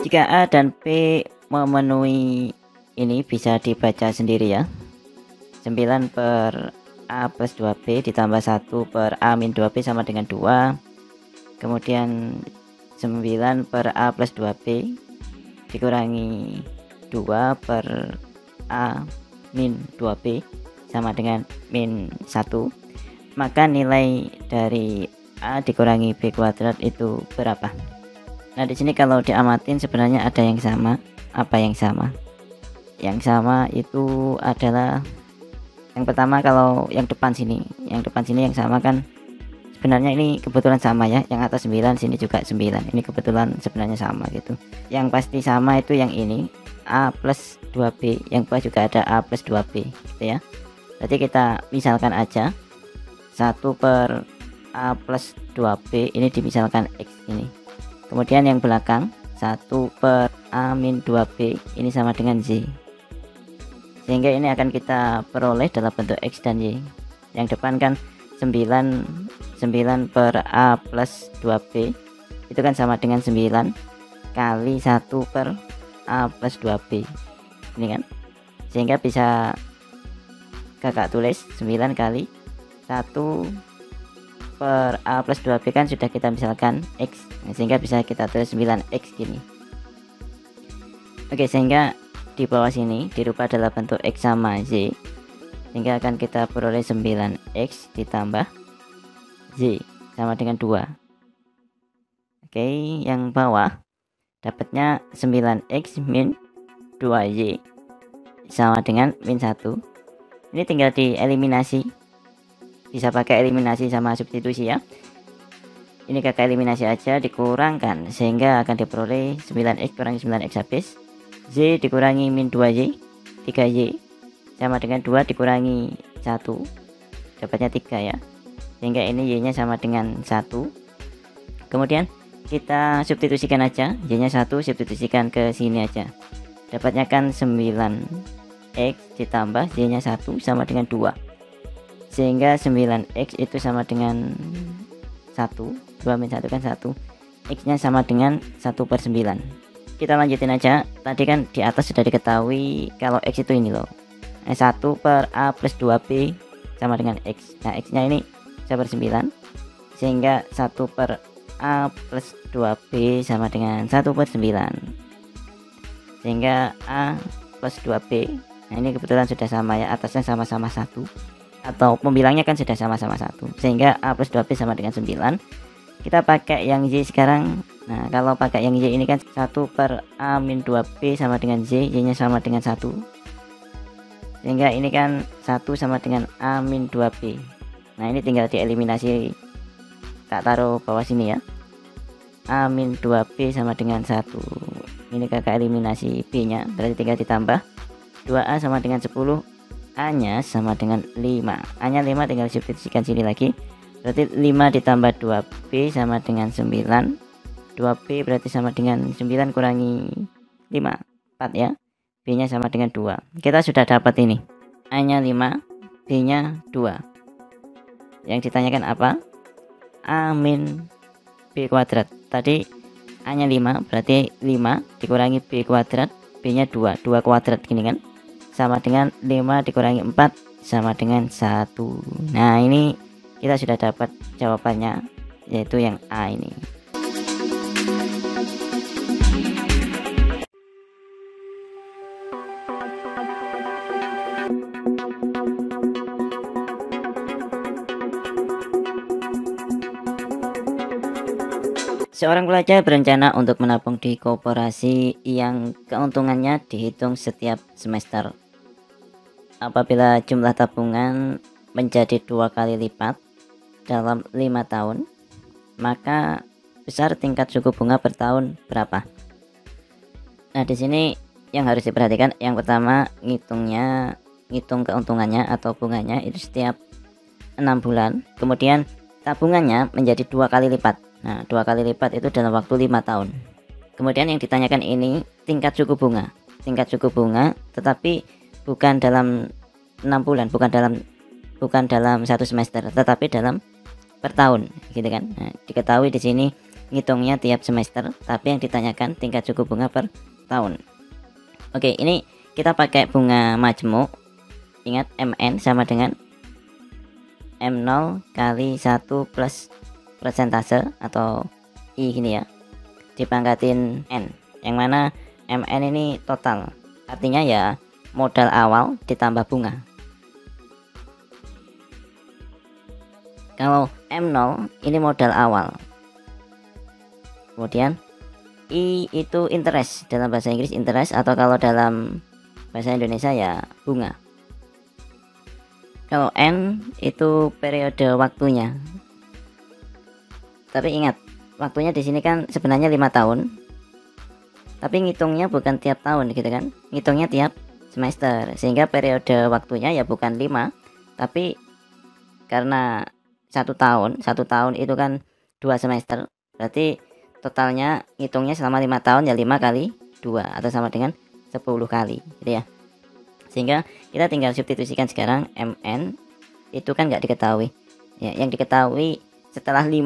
Jika A dan B memenuhi ini bisa dibaca sendiri ya. 9 per A plus 2B ditambah 1 per A min 2B sama dengan 2. Kemudian 9 per A plus 2B dikurangi 2 per A min 2B sama dengan min 1. Maka nilai dari A dikurangi B kuadrat itu berapa? Nah di sini kalau diamatin sebenarnya ada yang sama. Apa yang sama? Yang sama itu adalah yang pertama, kalau yang depan sini yang sama kan sebenarnya ini kebetulan sama ya, yang atas 9 sini juga 9, ini kebetulan sebenarnya sama gitu. Yang pasti sama itu yang ini A plus 2B, yang bawah juga ada A plus 2B gitu ya. Berarti kita misalkan aja 1 per A plus 2B ini dimisalkan X ini. Kemudian yang belakang 1 per A min 2B ini sama dengan Z, sehingga ini akan kita peroleh dalam bentuk X dan Y. Yang depan kan 9 per A plus 2B itu kan sama dengan 9 kali 1 per A plus 2B ini kan, sehingga bisa kakak tulis 9 kali 1 per A plus 2B kan sudah kita misalkan X, sehingga bisa kita tulis 9X gini. Oke, sehingga di bawah sini dirubah dalam bentuk X sama Z, sehingga akan kita peroleh 9X ditambah Z sama dengan 2. Oke, yang bawah dapatnya 9X min 2Y sama dengan min 1. Ini tinggal dieliminasi, bisa pakai eliminasi sama substitusi ya. Ini kakak eliminasi aja, dikurangkan sehingga akan diperoleh 9X kurangi 9X habis, Z dikurangi min 2Y 3Y sama dengan 2 dikurangi 1 dapatnya 3 ya, sehingga ini Y nya sama dengan 1. Kemudian kita substitusikan aja, Y nya 1 substitusikan ke sini aja, dapatnya kan 9X ditambah Y nya 1 sama dengan 2, sehingga 9X itu sama dengan 1, 2 min 1 kan 1, X nya sama dengan 1 per 9. Kita lanjutin aja, tadi kan di atas sudah diketahui kalau X itu ini loh, 1 per A plus 2B sama dengan X. Nah X nya ini 1 per 9, sehingga 1 per A plus 2B sama dengan 1 per 9, sehingga A plus 2B, nah ini kebetulan sudah sama ya, atasnya sama-sama 1, atau pembilangnya kan sudah sama-sama 1, sehingga A plus 2B sama dengan 9. Kita pakai yang Y sekarang. Nah kalau pakai yang Y ini kan 1 per A min 2B sama dengan Z, Y nya sama dengan 1, sehingga ini kan 1 sama dengan A min 2B. Nah ini tinggal dieliminasi, tak taruh bawah sini ya, A min 2B sama dengan 1. Ini kakak eliminasi B nya, berarti tinggal ditambah 2A sama dengan 10, A nya sama dengan 5, A nya 5 tinggal substitusikan sini lagi, berarti 5 ditambah 2B sama dengan 9, 2B berarti sama dengan 9 kurangi 5, 4 ya, B nya sama dengan 2. Kita sudah dapat ini, A nya 5, B nya 2. Yang ditanyakan apa? A min B kuadrat. Tadi A nya 5, berarti 5 dikurangi B kuadrat, B nya 2 kuadrat gini kan, sama dengan 5 dikurangi 4 sama dengan 1. Nah ini kita sudah dapat jawabannya, yaitu yang A ini. Seorang pelajar berencana untuk menabung di koperasi yang keuntungannya dihitung setiap semester. Apabila jumlah tabungan menjadi 2 kali lipat dalam 5 tahun, maka besar tingkat suku bunga per tahun berapa? Nah di sini yang harus diperhatikan, yang pertama ngitung keuntungannya atau bunganya itu setiap 6 bulan, kemudian tabungannya menjadi 2 kali lipat. Nah 2 kali lipat itu dalam waktu 5 tahun. Kemudian yang ditanyakan ini tingkat suku bunga, tetapi bukan dalam 6 bulan, bukan dalam satu semester, tetapi dalam per tahun gitu kan. Nah, diketahui di sini ngitungnya tiap semester, tapi yang ditanyakan tingkat suku bunga per tahun. Oke, ini kita pakai bunga majmuk. Ingat, MN sama dengan M0 kali 1 plus persentase atau I gini ya, dipangkatin N, yang mana MN ini total, artinya ya modal awal ditambah bunga. Kalau M0 ini modal awal, kemudian I itu interest, dalam bahasa Inggris interest, atau kalau dalam bahasa Indonesia ya bunga. Kalau N itu periode waktunya, tapi ingat waktunya di sini kan sebenarnya 5 tahun, tapi ngitungnya bukan tiap tahun gitu kan, ngitungnya tiap semester, sehingga periode waktunya ya bukan 5, tapi karena satu tahun itu kan 2 semester, berarti totalnya ngitungnya selama 5 tahun ya 5 kali 2 atau sama dengan 10 kali gitu ya. Sehingga kita tinggal substitusikan sekarang MN itu kan nggak diketahui ya, yang diketahui setelah 5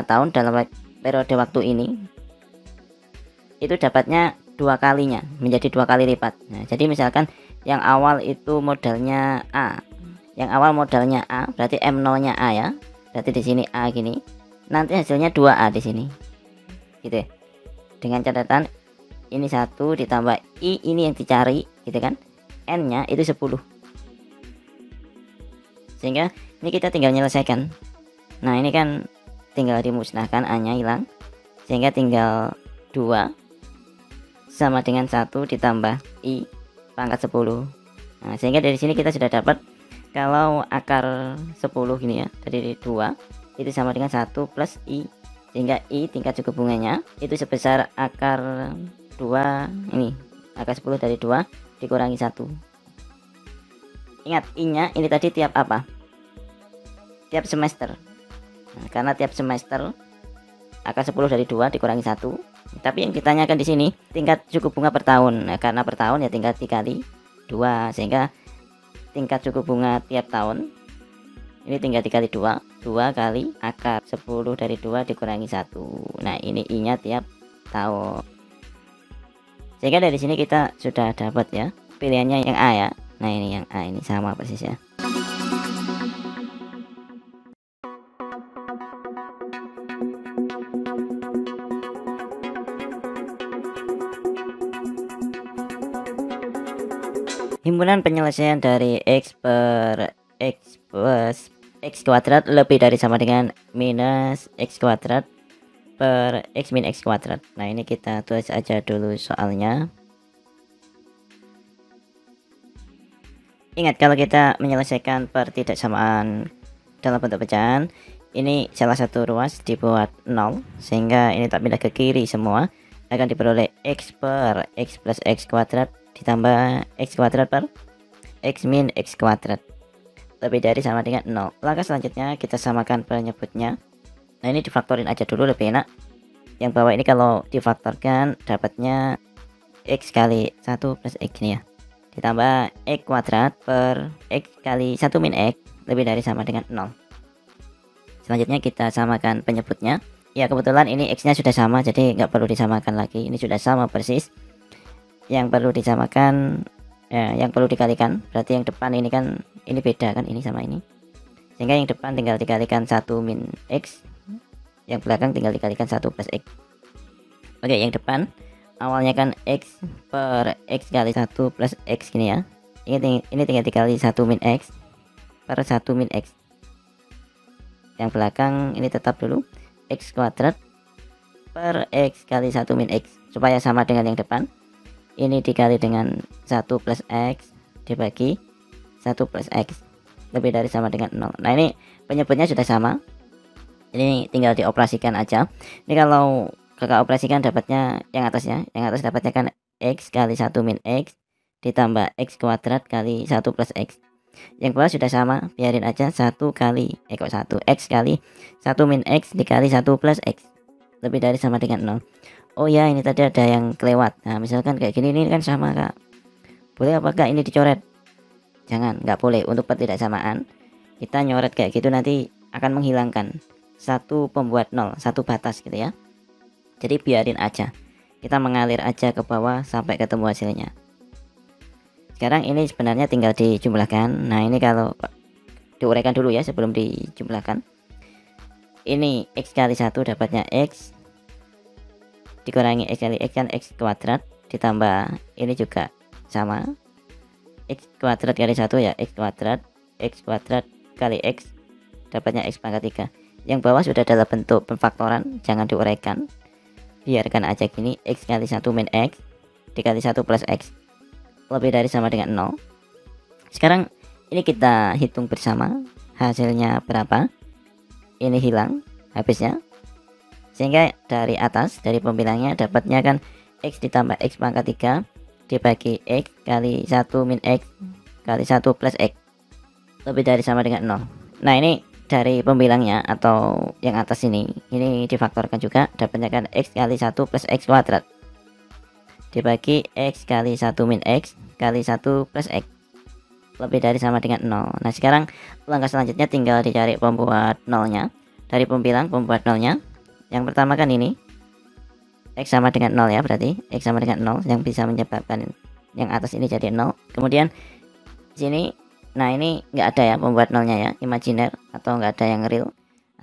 tahun dalam periode waktu ini itu dapatnya 2 kalinya, menjadi 2 kali lipat. Nah, jadi misalkan yang awal itu modalnya A, berarti M0-nya A ya, berarti di sini A gini, nanti hasilnya 2A di sini gitu ya, dengan catatan ini 1 ditambah I ini yang dicari gitu kan, N-nya itu 10, sehingga ini kita tinggal menyelesaikan. Nah, ini kan tinggal dimusnahkan, A-nya hilang, sehingga tinggal 2 sama dengan 1 ditambah I pangkat 10. Nah, sehingga dari sini kita sudah dapat kalau akar 10 gini ya, dari 2 itu sama dengan 1 plus I, sehingga I tingkat suku bunganya itu sebesar akar 2 ini, akar 10 dari 2 dikurangi 1. Ingat, I-nya ini tadi tiap apa? Tiap semester. Nah, karena tiap semester akar 10 dari 2 dikurangi 1. Tapi yang ditanyakan di sini tingkat suku bunga per tahun. Nah, karena per tahun ya tinggal dikali 2, sehingga tingkat suku bunga tiap tahun ini tinggal dikali 2 kali akar 10 dari 2 dikurangi 1. Nah, ini I-nya tiap tahun. Sehingga dari sini kita sudah dapat ya, pilihannya yang A ya. Nah, ini yang A, ini sama persis ya. Himpunan penyelesaian dari X per X plus X kuadrat lebih dari sama dengan minus X kuadrat per X min X kuadrat. Nah, ini kita tulis aja dulu soalnya. Ingat, kalau kita menyelesaikan pertidaksamaan dalam bentuk pecahan, ini salah satu ruas dibuat 0, sehingga ini tak pindah ke kiri semua, akan diperoleh X per X plus X kuadrat ditambah X kuadrat per X min X kuadrat lebih dari sama dengan 0. Langkah selanjutnya kita samakan penyebutnya. Nah, ini difaktorin aja dulu lebih enak. Yang bawah ini kalau difaktorkan dapatnya X kali 1 plus X ini ya, ditambah X kuadrat per X kali 1 min X lebih dari sama dengan 0. Selanjutnya kita samakan penyebutnya. Ya, kebetulan ini X nya sudah sama, jadi nggak perlu disamakan lagi, ini sudah sama persis. Yang perlu disamakan yang perlu dikalikan, berarti yang depan ini kan ini beda kan, ini sama ini, sehingga yang depan tinggal dikalikan 1 min X, yang belakang tinggal dikalikan 1 plus X. Oke, yang depan awalnya kan X per X kali 1 plus X gini ya, ini tinggal dikali 1 min X per 1 min X. Yang belakang ini tetap dulu X kuadrat per X kali 1 min X, supaya sama dengan yang depan. Ini dikali dengan 1 plus X dibagi 1 plus X lebih dari sama dengan 0. Nah, ini penyebutnya sudah sama, ini tinggal dioperasikan aja. Ini kalau kakak operasikan dapatnya yang atas ya, yang atas dapatnya kan X kali 1 min X ditambah X kuadrat kali 1 plus X. Yang bawah sudah sama, biarin aja 1 kali X kali 1 min X dikali 1 plus X lebih dari sama dengan 0. Oh ya, ini tadi ada yang kelewat. Nah, misalkan kayak gini, ini kan sama kak, boleh apakah ini dicoret? Jangan, nggak boleh. Untuk ketidaksamaan kita nyoret kayak gitu nanti akan menghilangkan satu pembuat nol, satu batas gitu ya. Jadi biarin aja, kita mengalir aja ke bawah sampai ketemu hasilnya. Sekarang ini sebenarnya tinggal dijumlahkan. Nah ini kalau diuraikan dulu ya sebelum dijumlahkan. Ini X kali 1 dapatnya X dikurangi X kali X kan X kuadrat, ditambah ini juga sama, X kuadrat kali 1 ya X kuadrat kali X dapatnya X pangkat 3. Yang bawah sudah dalam bentuk pemfaktoran, jangan diuraikan, biarkan aja gini. X kali 1 min X dikali 1 plus X lebih dari sama dengan 0. Sekarang ini kita hitung bersama hasilnya berapa. Ini hilang habisnya, sehingga dari atas dari pembilangnya dapatnya kan X ditambah X pangkat 3 dibagi X kali 1 min X kali 1 plus X lebih dari sama dengan 0. Nah ini dari pembilangnya atau yang atas ini difaktorkan juga, dapatnya kan X kali 1 plus X kuadrat dibagi X kali 1 min X kali 1 plus X lebih dari sama dengan 0. Nah sekarang langkah selanjutnya tinggal dicari pembuat nolnya. Dari pembilang pembuat nolnya, yang pertama kan ini X sama dengan 0 ya, berarti X sama dengan 0 yang bisa menyebabkan yang atas ini jadi 0. Kemudian sini, nah ini nggak ada ya pembuat nolnya ya, imajiner atau nggak ada yang real,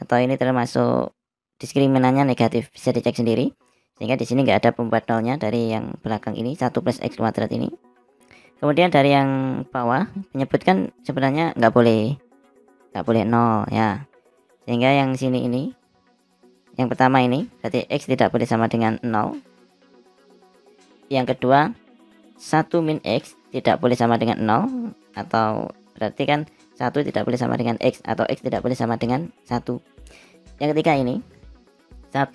atau ini termasuk diskriminannya negatif, bisa dicek sendiri. Sehingga di sini nggak ada pembuat nolnya dari yang belakang ini 1 plus X kuadrat ini. Kemudian dari yang bawah menyebutkan sebenarnya nggak boleh 0 ya, sehingga yang sini ini yang pertama ini berarti X tidak boleh sama dengan 0. Yang kedua 1 min X tidak boleh sama dengan 0, atau berarti kan 1 tidak boleh sama dengan X, atau X tidak boleh sama dengan 1. Yang ketiga ini 1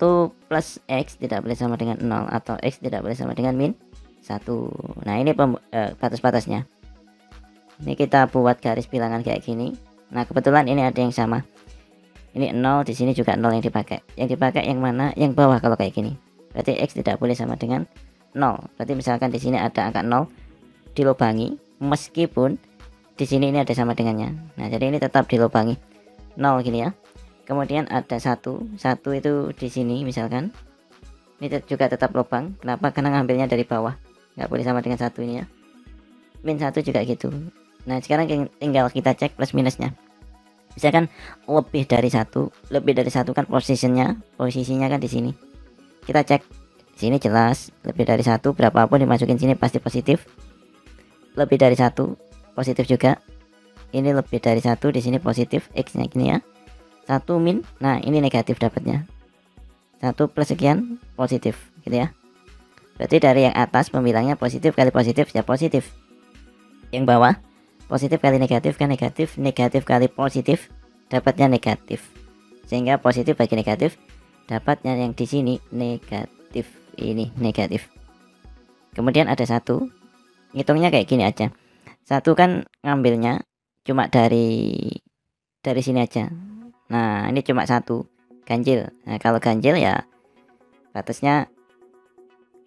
plus X tidak boleh sama dengan 0, atau X tidak boleh sama dengan min 1. Nah ini batas-batasnya. Ini kita buat garis bilangan kayak gini. Nah kebetulan ini ada yang sama. Ini 0, di sini juga 0 yang dipakai. Yang dipakai yang mana? Yang bawah kalau kayak gini. Berarti X tidak boleh sama dengan 0. Berarti misalkan di sini ada angka 0 dilubangi, meskipun di sini ini ada sama dengannya. Nah jadi ini tetap dilubangi 0 gini ya. Kemudian ada 1 itu di sini misalkan. Ini juga tetap lubang. Kenapa? Karena ngambilnya dari bawah, nggak boleh sama dengan 1 ini ya. Min 1 juga gitu. Nah sekarang tinggal kita cek plus minusnya. Misalkan lebih dari 1 kan posisinya kan di sini. Kita cek sini jelas lebih dari 1, berapapun dimasukin sini pasti positif. Lebih dari 1 positif juga. Ini lebih dari 1, di sini positif, X nya gini ya. 1 min, nah ini negatif dapatnya. 1 plus sekian positif gitu ya. Berarti dari yang atas pembilangnya positif kali positif ya positif. Yang bawah positif kali negatif kan negatif, negatif kali positif dapatnya negatif. Sehingga positif bagi negatif dapatnya yang di sini negatif, ini negatif. Kemudian ada 1. Ngitungnya kayak gini aja. 1 kan ngambilnya cuma dari sini aja. Nah, ini cuma 1 ganjil. Nah, kalau ganjil ya batasnya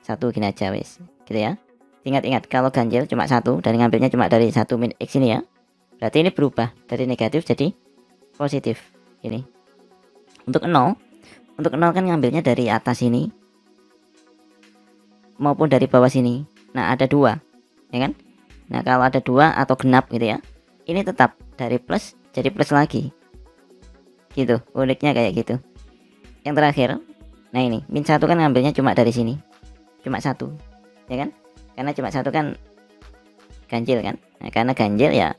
1 gini aja wis, gitu ya. Ingat-ingat kalau ganjil cuma 1 dan ngambilnya cuma dari 1 min X ini ya. Berarti ini berubah dari negatif jadi positif ini. Untuk 0 kan ngambilnya dari atas ini maupun dari bawah sini. Nah, ada 2, ya kan? Nah, kalau ada 2 atau genap gitu ya. Ini tetap dari plus jadi plus lagi. Gitu, uniknya kayak gitu. Yang terakhir, nah ini min 1 kan ngambilnya cuma dari sini, cuma 1, ya kan? Karena cuma 1 kan ganjil kan. Nah, karena ganjil ya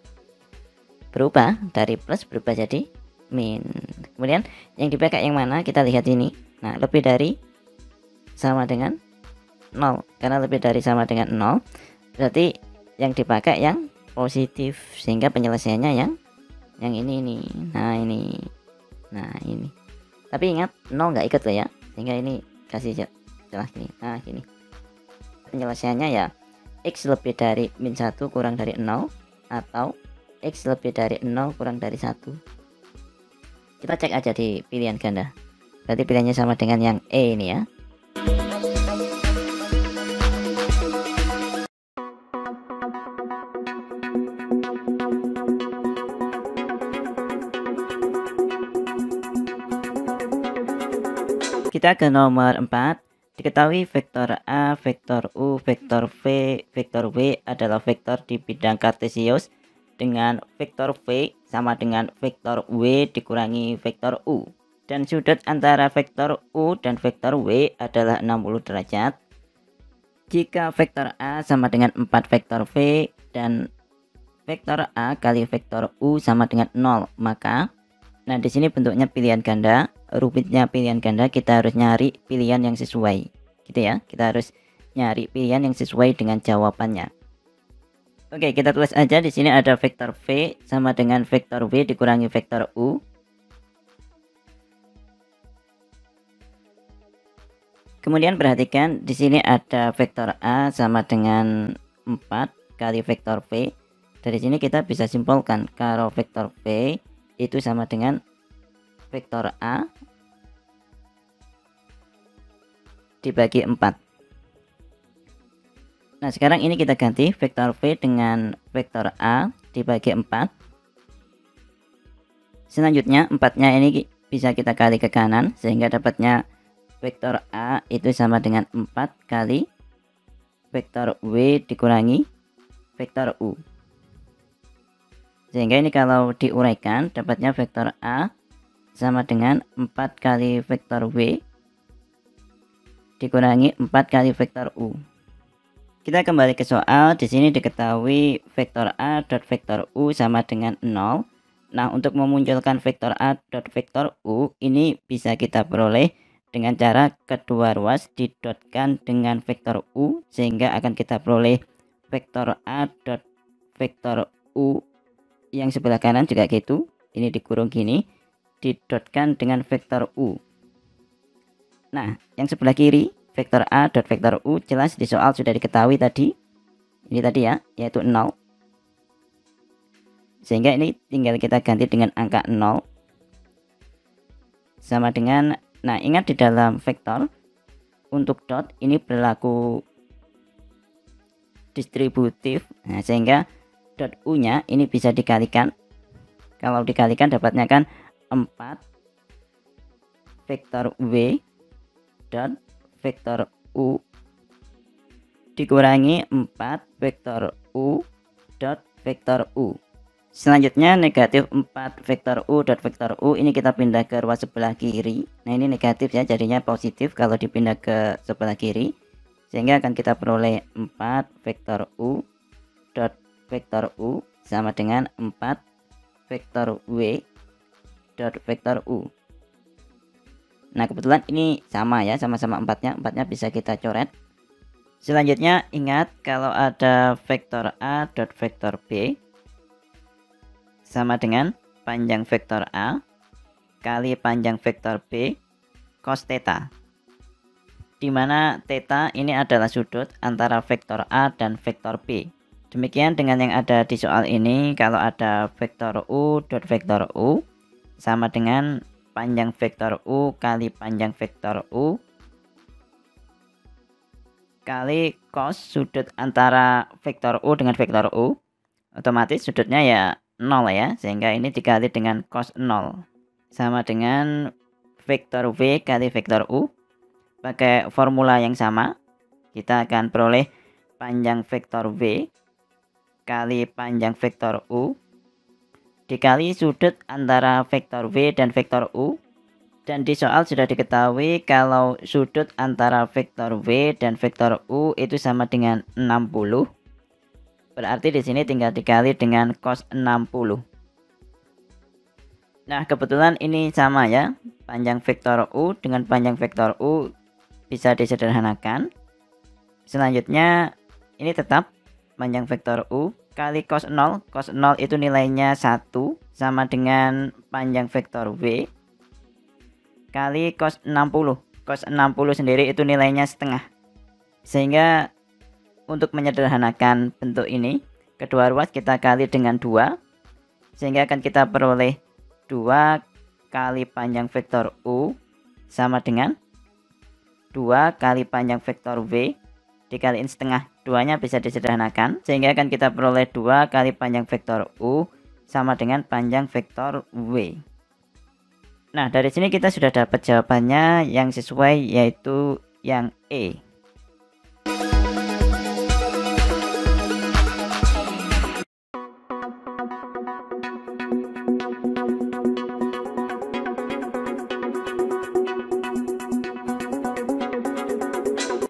berubah dari plus berubah jadi min. Kemudian yang dipakai yang mana, kita lihat ini. Nah, lebih dari sama dengan 0. Karena lebih dari sama dengan 0 berarti yang dipakai yang positif, sehingga penyelesaiannya yang ini nih. Nah ini tapi ingat 0 nggak ikut loh ya, sehingga ini kasih celah gini. Nah gini penyelesaiannya ya X lebih dari min 1 kurang dari 0, atau X lebih dari 0 kurang dari 1. Kita cek aja di pilihan ganda, berarti pilihannya sama dengan yang E ini ya. Kita ke nomor 4. Diketahui vektor A, vektor U, vektor V, vektor W adalah vektor di bidang kartesius dengan vektor V sama dengan vektor W dikurangi vektor U. Dan sudut antara vektor U dan vektor W adalah 60 derajat. Jika vektor A sama dengan 4 vektor V dan vektor A kali vektor U sama dengan 0, maka di sini bentuknya pilihan ganda. Rumitnya pilihan ganda, kita harus nyari pilihan yang sesuai, gitu ya. Kita harus nyari pilihan yang sesuai dengan jawabannya. Oke, kita tulis aja di sini ada vektor V sama dengan vektor W dikurangi vektor U. Kemudian perhatikan di sini ada vektor A sama dengan 4 kali vektor V. Dari sini kita bisa simpulkan kalau vektor V itu sama dengan vektor A dibagi 4. Nah, sekarang ini kita ganti vektor V dengan vektor A dibagi 4. Selanjutnya 4-nya ini bisa kita kali ke kanan sehingga dapatnya vektor A itu sama dengan 4 kali vektor W dikurangi vektor U. Sehingga ini kalau diuraikan dapatnya vektor A sama dengan 4 kali vektor W dikurangi 4 kali vektor U. Kita kembali ke soal. Di sini diketahui vektor A dot vektor U sama dengan 0. Nah, untuk memunculkan vektor A dot vektor U ini bisa kita peroleh dengan cara kedua ruas didotkan dengan vektor U, sehingga akan kita peroleh vektor A dot vektor U yang sebelah kanan juga gitu. Ini dikurung gini, didotkan dengan vektor U. Nah, yang sebelah kiri vektor A dot vektor U jelas di soal sudah diketahui tadi. Ini tadi ya, yaitu 0. Sehingga ini tinggal kita ganti dengan angka 0. Sama dengan, nah ingat di dalam vektor untuk dot ini berlaku distributif. Nah, sehingga dot U-nya ini bisa dikalikan. Kalau dikalikan dapatnya kan 4 vektor W dot vektor U dikurangi 4 vektor U dot vektor U. Selanjutnya negatif 4 vektor U dot vektor U ini kita pindah ke ruas sebelah kiri. Nah, ini negatif ya, jadinya positif kalau dipindah ke sebelah kiri. Sehingga akan kita peroleh 4 vektor U dot vektor U sama dengan 4 vektor W dot vektor U. Nah, kebetulan ini sama ya, sama-sama 4-nya bisa kita coret. Selanjutnya ingat kalau ada vektor A dot vektor B sama dengan panjang vektor A kali panjang vektor B cos theta, di mana theta ini adalah sudut antara vektor A dan vektor B. Demikian dengan yang ada di soal ini, kalau ada vektor U dot vektor U sama dengan panjang vektor U kali panjang vektor U kali cos sudut antara vektor U dengan vektor U, otomatis sudutnya ya 0 ya, sehingga ini dikali dengan cos 0 sama dengan vektor V kali vektor U. Pakai formula yang sama, kita akan peroleh panjang vektor V kali panjang vektor U dikali sudut antara vektor V dan vektor U. Dan di soal sudah diketahui kalau sudut antara vektor V dan vektor U itu sama dengan 60. Berarti di sini tinggal dikali dengan cos 60. Nah, kebetulan ini sama ya. Panjang vektor U dengan panjang vektor U bisa disederhanakan. Selanjutnya ini tetap panjang vektor U kali cos 0. Cos 0 itu nilainya 1 sama dengan panjang vektor V kali cos 60. Cos 60 sendiri itu nilainya setengah. Sehingga untuk menyederhanakan bentuk ini, kedua ruas kita kali dengan 2. Sehingga akan kita peroleh 2 kali panjang vektor U sama dengan 2 kali panjang vektor V dikaliin setengah. Duanya bisa disederhanakan sehingga akan kita peroleh 2 kali panjang vektor U sama dengan panjang vektor W. Nah, dari sini kita sudah dapat jawabannya yang sesuai, yaitu yang E.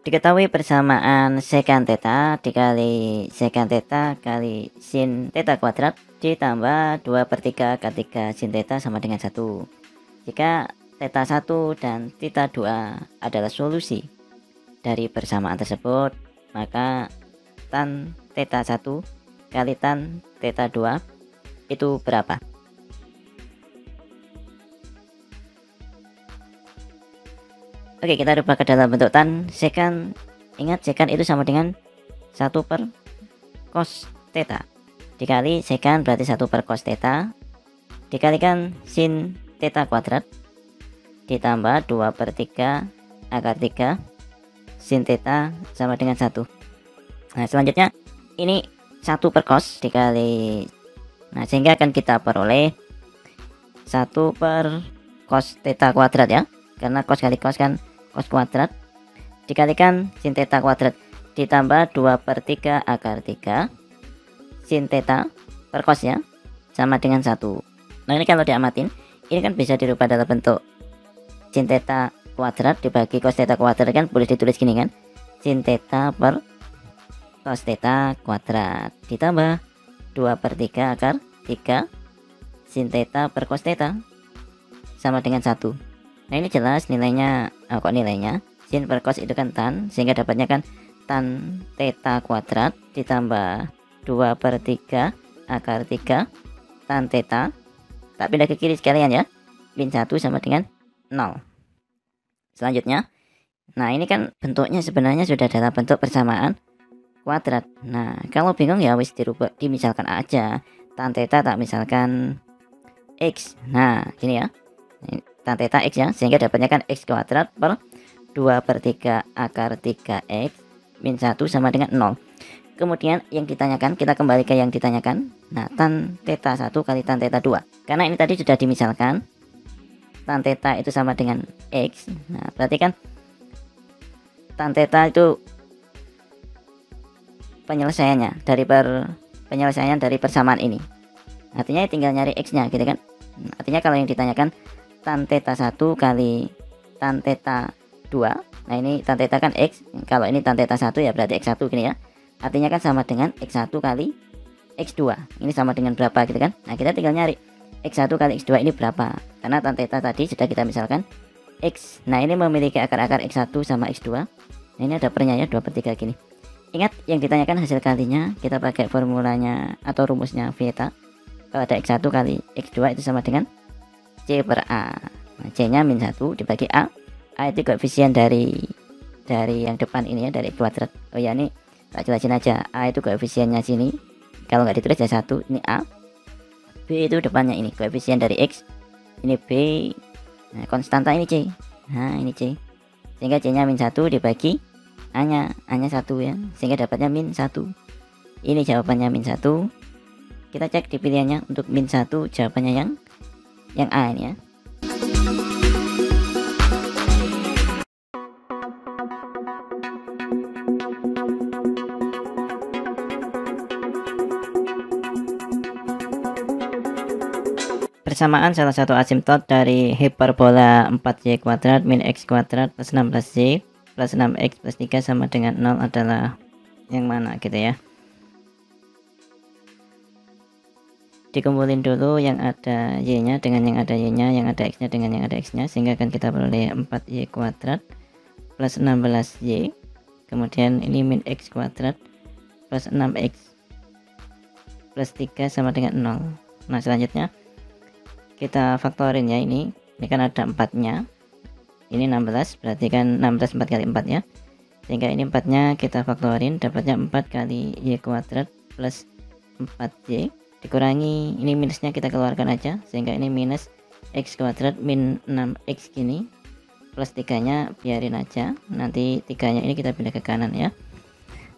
Diketahui persamaan sekant theta dikali sekant theta kali sin theta kuadrat ditambah 2/3 ketika sin theta sama dengan 1. Jika theta 1 dan theta 2 adalah solusi dari persamaan tersebut, maka tan theta 1 kali tan theta 2 itu berapa? Oke, kita rubah ke dalam bentuk tan sekant. Ingat, sekant itu sama dengan 1 per cos theta dikali sekant berarti 1 per cos theta dikalikan sin theta kuadrat ditambah 2/3 akar 3 sin theta sama dengan 1. Nah, selanjutnya ini 1 per cos dikali, nah sehingga akan kita peroleh 1 per cos theta kuadrat ya, karena cos kali cos kan cos kuadrat dikalikan sin theta kuadrat ditambah 2/3 akar 3 sin theta per cos ya, sama dengan 1. Nah, ini kalau diamatin, ini kan bisa dirubah dalam bentuk sin theta kuadrat dibagi cos theta kuadrat, kan boleh ditulis gini kan, sin theta per cos theta kuadrat ditambah 2/3 akar 3 sin theta per cos theta sama dengan 1. Nah, ini jelas nilainya, kok nilainya sin per cos itu kan tan, sehingga dapatnya kan tan theta kuadrat ditambah 2/3 akar 3 tan theta, tak pindah ke kiri sekalian ya, min 1 sama dengan 0. Selanjutnya, nah ini kan bentuknya sebenarnya sudah dalam bentuk persamaan kuadrat. Nah, kalau bingung ya wis dirubah, dimisalkan aja tan theta tak misalkan x. Nah, gini ya, tan theta x ya, sehingga dapatnya kan x kuadrat per 2/3 akar 3x min 1 sama dengan 0. Kemudian yang ditanyakan, kita kembali ke yang ditanyakan. Nah, tan theta 1 kali tan theta 2. Karena ini tadi sudah dimisalkan tan theta itu sama dengan x. Nah, berarti kan tan theta itu penyelesaiannya dari penyelesaian dari persamaan ini. Artinya tinggal nyari x-nya gitu kan. Artinya kalau yang ditanyakan tan theta 1 kali tan theta 2. Nah, ini tan theta kan x. Kalau ini tan theta 1 ya berarti x1 gini ya. Artinya kan sama dengan x1 kali x2. Ini sama dengan berapa gitu kan. Nah, kita tinggal nyari x1 kali x2 ini berapa. Karena tan theta tadi sudah kita misalkan x. Nah, ini memiliki akar-akar x1 sama x2. Nah, ini ada pernya ya, 2/3 gini. Ingat, yang ditanyakan hasil kalinya, kita pakai formulanya atau rumusnya Vieta. Kalau ada x1 kali x2 itu sama dengan c per a. Nah, c nya min 1 dibagi a. A itu koefisien dari yang depan ini ya, dari kuadrat. Oh ya, ini tak jelasin aja. A itu koefisiennya sini, kalau nggak ditulis ya 1, ini a. B itu depannya ini koefisien dari x, ini b. Nah, konstanta ini c. Nah, ini c, sehingga c nya min 1 dibagi a nya 1 ya, sehingga dapatnya min 1. Ini jawabannya min 1. Kita cek di pilihannya, untuk min 1 jawabannya yang a ini ya. Persamaan salah satu asimtot dari hiperbola 4y kuadrat min x kuadrat plus 16y plus 6x plus 3 sama dengan 0 adalah yang mana gitu ya. Dikumpulin dulu yang ada y nya dengan yang ada y nya, yang ada x nya dengan yang ada x nya, sehingga akan kita peroleh 4y kuadrat plus 16y, kemudian ini min x kuadrat plus 6x plus 3 sama dengan 0. Nah, selanjutnya kita faktorin ya, ini kan ada 4 nya, ini 16, berarti kan 16 4 kali 4 ya, sehingga ini 4 nya kita faktorin, dapatnya 4 kali y kuadrat plus 4y dikurangi, ini minusnya kita keluarkan aja, sehingga ini minus x kuadrat min 6x gini, plus 3 nya biarin aja, nanti 3 nya ini kita pindah ke kanan ya.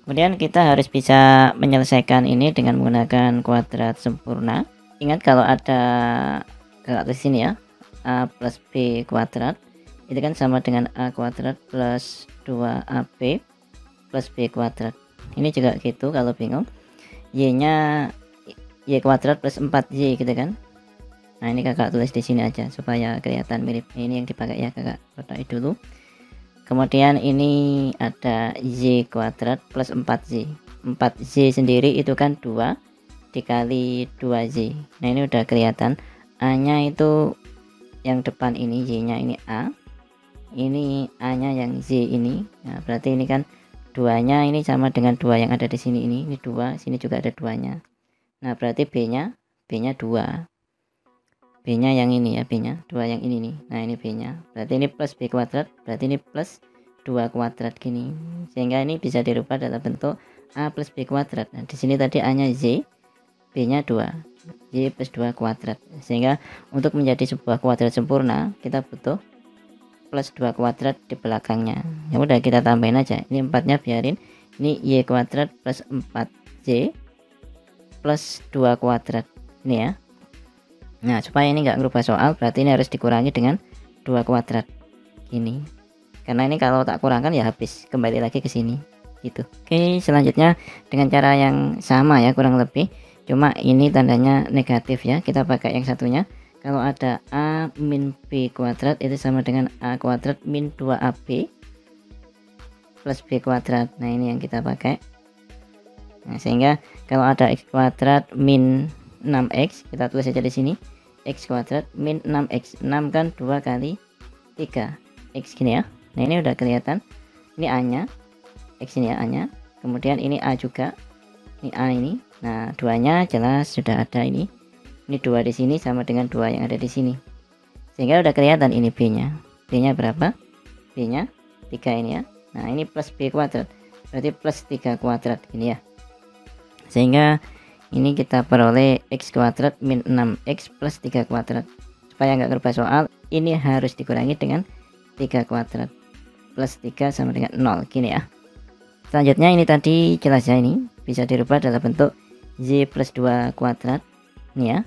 Kemudian kita harus bisa menyelesaikan ini dengan menggunakan kuadrat sempurna. Ingat, kalau ada di sini ya, A plus B kuadrat itu kan sama dengan A kuadrat plus 2AB plus B kuadrat. Ini juga gitu kalau bingung, Y nya Y kuadrat plus 4Y gitu kan. Nah ini kakak tulis di sini aja supaya kelihatan mirip. Ini yang dipakai ya, kakak kotai dulu. Kemudian ini ada Y kuadrat plus 4Y. 4Y sendiri itu kan 2 dikali 2Y. Nah ini udah kelihatan, A nya itu yang depan ini, Y nya ini A, ini A nya yang Z ini. Nah berarti ini kan 2 nya ini sama dengan 2 yang ada di sini, ini 2, sini juga ada 2 nya. Nah berarti B nya 2, B nya yang ini ya, B nya 2 yang ini nih. Nah ini B nya, berarti ini plus B kuadrat, berarti ini plus 2 kuadrat gini, sehingga ini bisa dirubah dalam bentuk A plus B kuadrat. Nah di sini tadi A nya Z, B nya 2, Y plus 2 kuadrat, sehingga untuk menjadi sebuah kuadrat sempurna kita butuh plus 2 kuadrat di belakangnya. Ya udah kita tambahin aja, ini 4 nya biarin, ini Y kuadrat plus 4Y plus 2 kuadrat ini ya. Nah supaya ini nggak ngerubah soal, berarti ini harus dikurangi dengan 2 kuadrat ini, karena ini kalau tak kurangkan ya habis kembali lagi ke sini gitu. Oke, selanjutnya dengan cara yang sama ya kurang lebih, cuma ini tandanya negatif ya, kita pakai yang satunya. Kalau ada A min B kuadrat itu sama dengan A kuadrat min 2AB plus B kuadrat. Nah ini yang kita pakai. Nah sehingga kalau ada X kuadrat min 6X, kita tulis saja di sini X kuadrat min 6X. 6 kan 2 kali 3 X gini ya. Nah ini udah kelihatan, ini A nya, X ini ya A nya, kemudian ini A juga, ini A ini. Nah 2 nya jelas sudah ada, ini 2 di sini sama dengan 2 yang ada di sini, sehingga udah kelihatan ini B nya. B nya berapa? B nya 3 ini ya. Nah ini plus B kuadrat, berarti plus 3 kuadrat gini ya, sehingga ini kita peroleh X kuadrat min 6X plus 3 kuadrat. Supaya nggak ngerubah soal, ini harus dikurangi dengan 3 kuadrat, plus 3 sama dengan 0 gini ya. Selanjutnya ini tadi jelas ya, ini bisa dirubah dalam bentuk Y plus 2 kuadrat ini ya,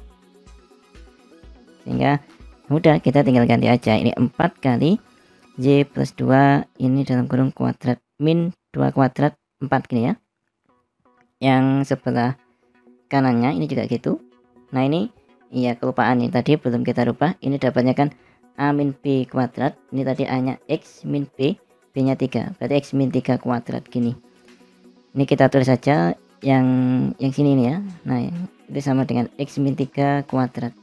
sehingga mudah kita tinggal ganti aja, ini 4 kali Y plus 2 ini dalam kurung kuadrat min 2 kuadrat 4 gini ya. Yang sebelah kanannya ini juga gitu. Nah ini iya kelupaan, ini tadi belum kita rubah, ini dapatnya kan A min B kuadrat, ini tadi A nya X min B, B nya 3, berarti X min 3 kuadrat gini. Ini kita tulis saja yang sini nih ya. Nah itu sama dengan X min 3 kuadrat.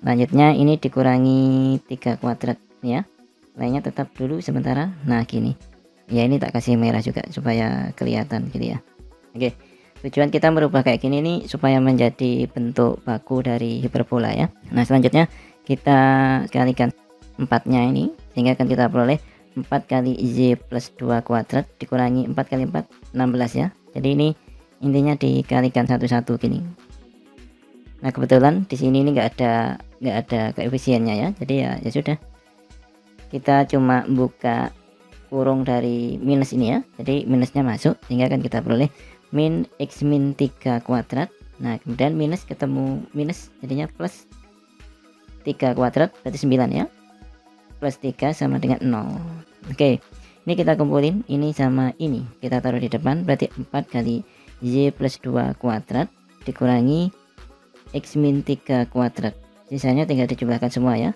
Lanjutnya ini dikurangi 3 kuadrat ya, lainnya tetap dulu sementara. Nah gini ya, ini tak kasih merah juga supaya kelihatan gitu ya. Oke, tujuan kita merubah kayak gini nih supaya menjadi bentuk baku dari hiperbola ya. Nah selanjutnya kita kalikan 4 nya ini, sehingga akan kita peroleh 4 kali Y plus 2 kuadrat dikurangi 4 kali 4 16 ya. Jadi ini intinya dikalikan satu-satu gini. Nah kebetulan di sini ini nggak ada koefisiennya ya, jadi ya sudah, kita cuma buka kurung dari minus ini ya, jadi minusnya masuk, sehingga akan kita peroleh min X min 3 kuadrat. Nah kemudian minus ketemu minus, jadinya plus 3 kuadrat, berarti 9 ya, plus 3 sama dengan 0. Oke, ini kita kumpulin ini sama ini, kita taruh di depan, berarti 4 kali Y plus 2 kuadrat dikurangi X min 3 kuadrat, sisanya tinggal dijumlahkan semua ya.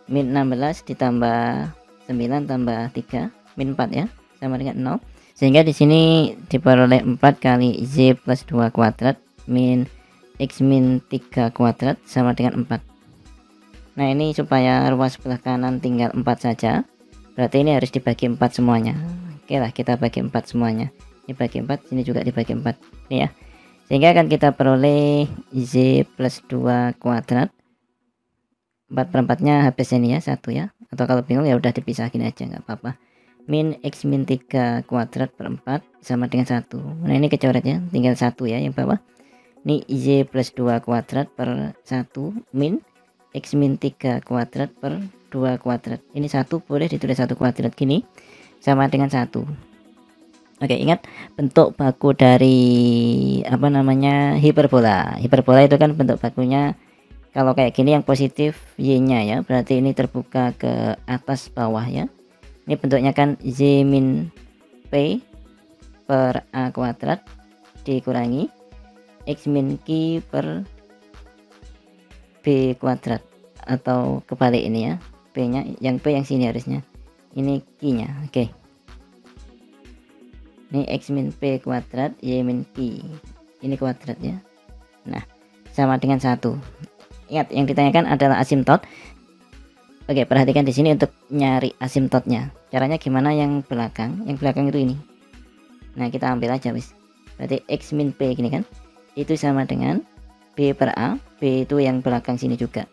Min 16 ditambah 9 tambah 3 min 4 ya, sama dengan 0, sehingga di sini diperoleh 4 kali Y plus 2 kuadrat min X min 3 kuadrat sama dengan 4. Nah ini supaya ruas sebelah kanan tinggal 4 saja, berarti ini harus dibagi 4 semuanya. Oke lah, kita bagi 4 semuanya, ini bagi 4, sini juga dibagi 4 ini ya, sehingga akan kita peroleh Y plus 2 kuadrat, 4/4 nya habis ini ya, 1 ya, atau kalau bingung ya udah dipisahin aja nggak apa-apa, min X min 3 kuadrat per 4 sama dengan 1. Nah ini kecoret ya, tinggal 1 ya yang bawah. Ini Y plus 2 kuadrat per 1 min X min 3 kuadrat per 2 kuadrat. Ini 1 boleh ditulis 1 kuadrat gini, sama dengan 1. Oke, ingat bentuk baku dari apa namanya hiperbola. Hiperbola itu kan bentuk bakunya Kalau kayak gini yang positif Y-nya ya, berarti ini terbuka ke atas bawah ya. Ini bentuknya kan Z min P per A kuadrat dikurangi X min Q per B kuadrat, atau kebalik ini ya, P nya yang P yang sini harusnya, ini Q nya. Oke, ini X min P kuadrat Y min Q, ini kuadrat ya. Nah, sama dengan 1. Ingat, yang ditanyakan adalah asimtot. Oke, perhatikan di sini untuk nyari asimtotnya. Caranya gimana? Yang belakang itu ini. Nah, kita ambil aja wis. Berarti X min P gini kan, itu sama dengan B per A. B itu yang belakang sini juga.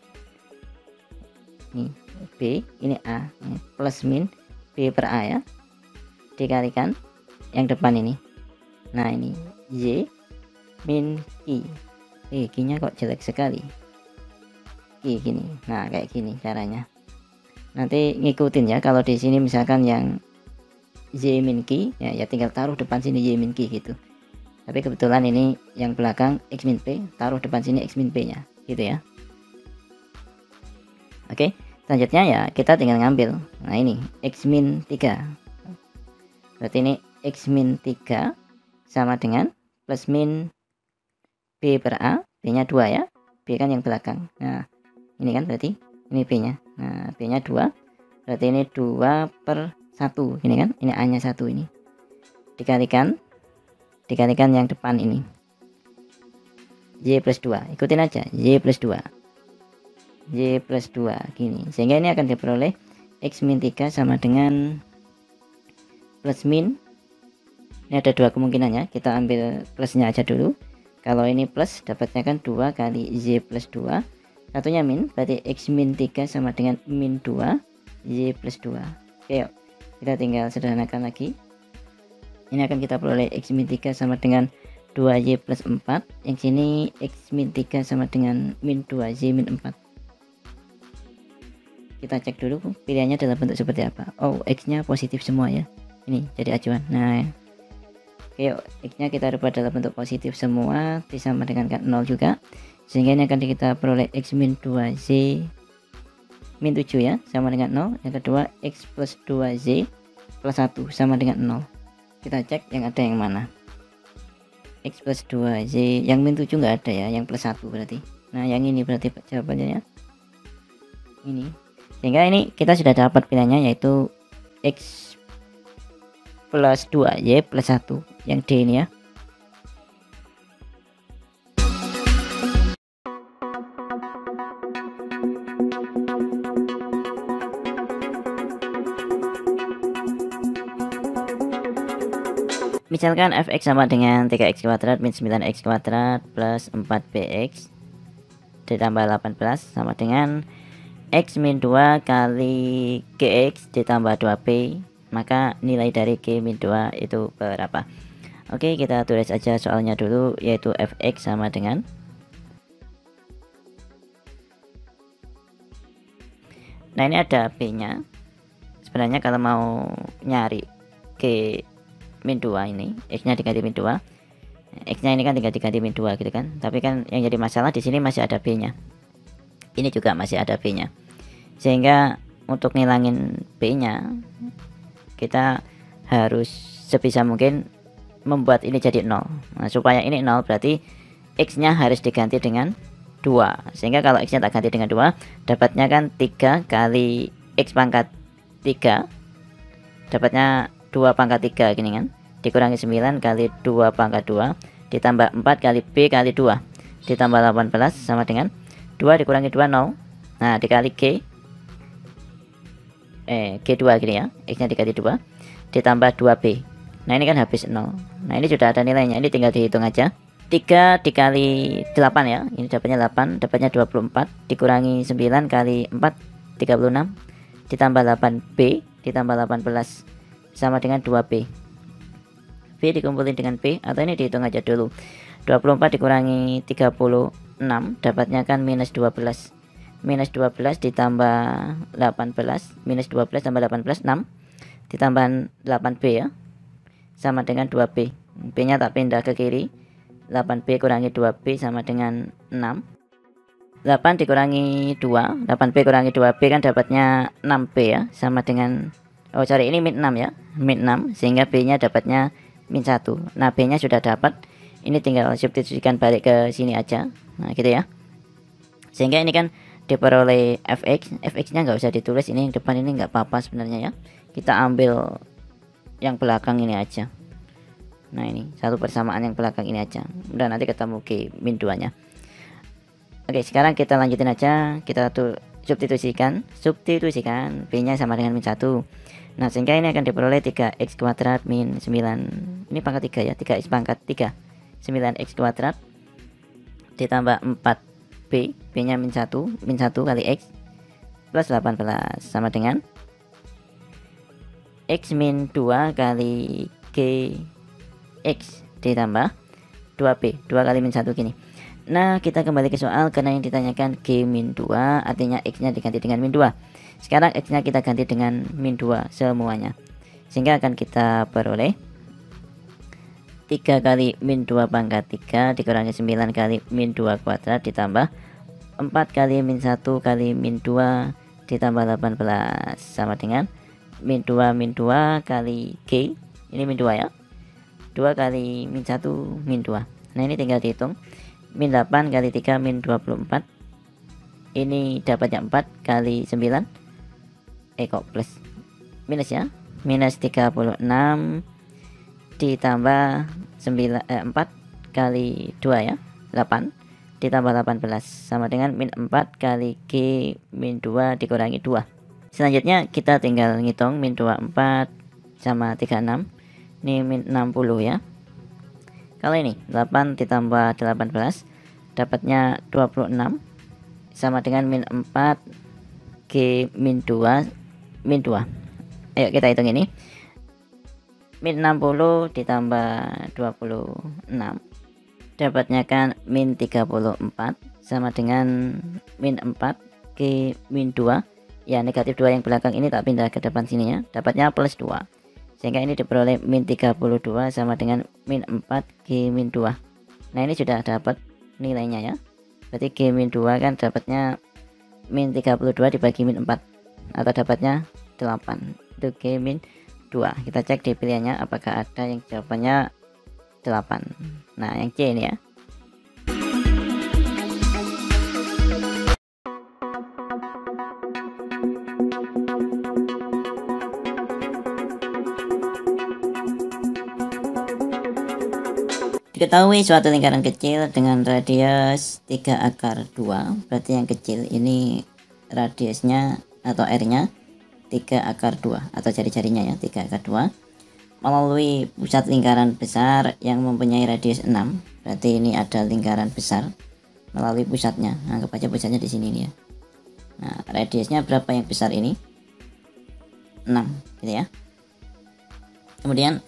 Ini B, ini A, plus min B per A ya, dikalikan yang depan ini. Nah, ini Y min Q. Q-nya kok jelek sekali. Q gini. Nah, kayak gini caranya. Nanti ngikutin ya, kalau di sini misalkan yang Y min Q ya tinggal taruh depan sini Y min Q gitu. Tapi kebetulan ini yang belakang X min P, taruh depan sini X min P nya gitu ya. Oke, selanjutnya ya kita tinggal ngambil. Nah, ini X min 3. Berarti ini X min 3 sama dengan plus min B per A. B nya 2 ya, B kan yang belakang. Nah, ini kan berarti ini B nya. Nah, B nya 2, berarti ini 2 per 1 ini kan, ini A nya 1 ini, dikalikan yang depan ini Y plus 2. Ikutin aja, Y plus 2 gini, sehingga ini akan diperoleh X min 3 sama dengan plus min, ini ada 2 kemungkinannya, kita ambil plusnya aja dulu. Kalau ini plus, dapatnya kan 2 kali Y plus 2, satunya min, berarti X min 3 sama dengan min 2 Y plus 2. Oke, yuk kita tinggal sederhanakan lagi. Ini akan kita peroleh X min 3 sama dengan 2Y plus 4. Yang sini X min 3 sama dengan min 2Y min 4. Kita cek dulu pilihannya dalam bentuk seperti apa. Oh, X nya positif semua ya, ini jadi acuan. Nah, oke, yuk X-nya kita rubah dalam bentuk positif semua, disama dengan 0 juga, sehingga ini akan kita peroleh X min 2Z min 7 ya, sama dengan 0. Yang kedua X plus 2Z plus 1 sama dengan 0. Kita cek yang ada yang mana. X plus 2Z, yang min 7 nggak ada ya, yang plus 1 berarti. Nah, yang ini berarti jawabannya ya, ini. Sehingga ini kita sudah dapat pilihannya, yaitu X plus 2Y plus 1, yang D ini ya. Misalkan fx sama dengan 3x kuadrat min 9x kuadrat plus 4bx ditambah 18 sama dengan x min 2 kali gx ditambah 2b, maka nilai dari g min 2 itu berapa? Oke, kita tulis aja soalnya dulu, yaitu fx sama dengan nah ini ada b nya. Sebenarnya kalau mau nyari g min 2 ini, x nya diganti min 2, x nya ini kan tinggal diganti min 2 gitu kan. Tapi kan yang jadi masalah di sini masih ada b nya, ini juga masih ada b nya, sehingga untuk ngilangin b nya kita harus sebisa mungkin membuat ini jadi 0. Nah, supaya ini 0 berarti x nya harus diganti dengan 2, sehingga kalau x nya tak ganti dengan 2, dapatnya kan 3 kali x pangkat 3, dapatnya 2 pangkat 3 gini kan, dikurangi 9 kali 2 pangkat 2 ditambah 4 kali b kali 2 ditambah 18 sama dengan 2 dikurangi 2 0. Nah, dikali G2 gini ya, x nya dikali 2 ditambah 2b. Nah, ini kan habis 0. Nah, ini sudah ada nilainya, ini tinggal dihitung aja. 3 dikali 8 ya, ini dapatnya 8, dapatnya 24, dikurangi 9 kali 4 36 ditambah 8b ditambah 18 sama dengan 2b. B dikumpulin dengan B, atau ini dihitung aja dulu. 24 dikurangi 36 dapatnya kan minus 12. Minus 12 ditambah 18, minus 12 tambah 18 6 ditambah 8b ya, sama dengan 2b. B nya tak pindah ke kiri, 8b kurangi 2b sama dengan 6. 8 dikurangi 2, 8B kurangi 2B kan dapatnya 6B ya, sama dengan, oh sorry, ini min 6 ya, min 6, sehingga B nya dapatnya min 1. Nah, B nya sudah dapat, ini tinggal substitusikan balik ke sini aja. Nah gitu ya, sehingga ini kan diperoleh fx nya nggak usah ditulis, ini yang depan ini nggak apa-apa sebenarnya ya, kita ambil yang belakang ini aja. Nah ini satu persamaan yang belakang ini aja, udah nanti ketemu G min 2 nya. Oke, sekarang kita lanjutin aja, kita tuh substitusikan B nya sama dengan min 1. Nah, sehingga ini akan diperoleh 3x kuadrat min 9, ini pangkat 3 ya, 3x pangkat 3, 9x kuadrat ditambah 4b, b nya min 1 kali x plus 18 sama dengan x min 2 kali g x ditambah 2b, 2 kali min 1 gini. Nah, kita kembali ke soal, karena yang ditanyakan G min 2, artinya X nya diganti dengan min 2. Sekarang X nya kita ganti dengan min 2 semuanya, sehingga akan kita peroleh 3 kali min 2 pangkat 3 dikurangi 9 kali min 2 kuadrat ditambah 4 kali min 1 kali min 2 ditambah 18 sama dengan min 2 kali G, ini min 2 ya, 2 kali min 1 min 2. Nah, ini tinggal dihitung, min 8 kali 3 min 24, ini dapatnya 4 kali 9, kok plus minus ya, minus 36 ditambah 4 kali 2 ya, 8 ditambah 18 sama dengan min 4 kali G min 2 dikurangi 2. Selanjutnya kita tinggal ngitung min 24 sama 36, ini min 60 ya. Kalau ini 8 ditambah 18 dapatnya 26 sama dengan min 4 G min 2 min 2. Ayo kita hitung ini, min 60 ditambah 26 dapatnya kan min 34 sama dengan min 4 G min 2 ya, negatif 2 yang belakang ini tak pindah ke depan sini ya, dapatnya plus 2, sehingga ini diperoleh min 32 sama dengan min 4 G min 2. Nah, ini sudah dapat nilainya ya, berarti G min 2 kan dapatnya min 32 dibagi min 4 atau dapatnya 8, itu G min 2. Kita cek di pilihannya apakah ada yang jawabannya 8. Nah, yang C ini ya. Diketahui suatu lingkaran kecil dengan radius 3 akar 2, berarti yang kecil ini radiusnya atau R-nya 3 akar 2 atau jari-jarinya ya, 3 akar 2, melalui pusat lingkaran besar yang mempunyai radius 6. Berarti ini ada lingkaran besar melalui pusatnya, anggap aja pusatnya di sini nih ya. Nah, radiusnya berapa yang besar ini? 6 gitu ya. Kemudian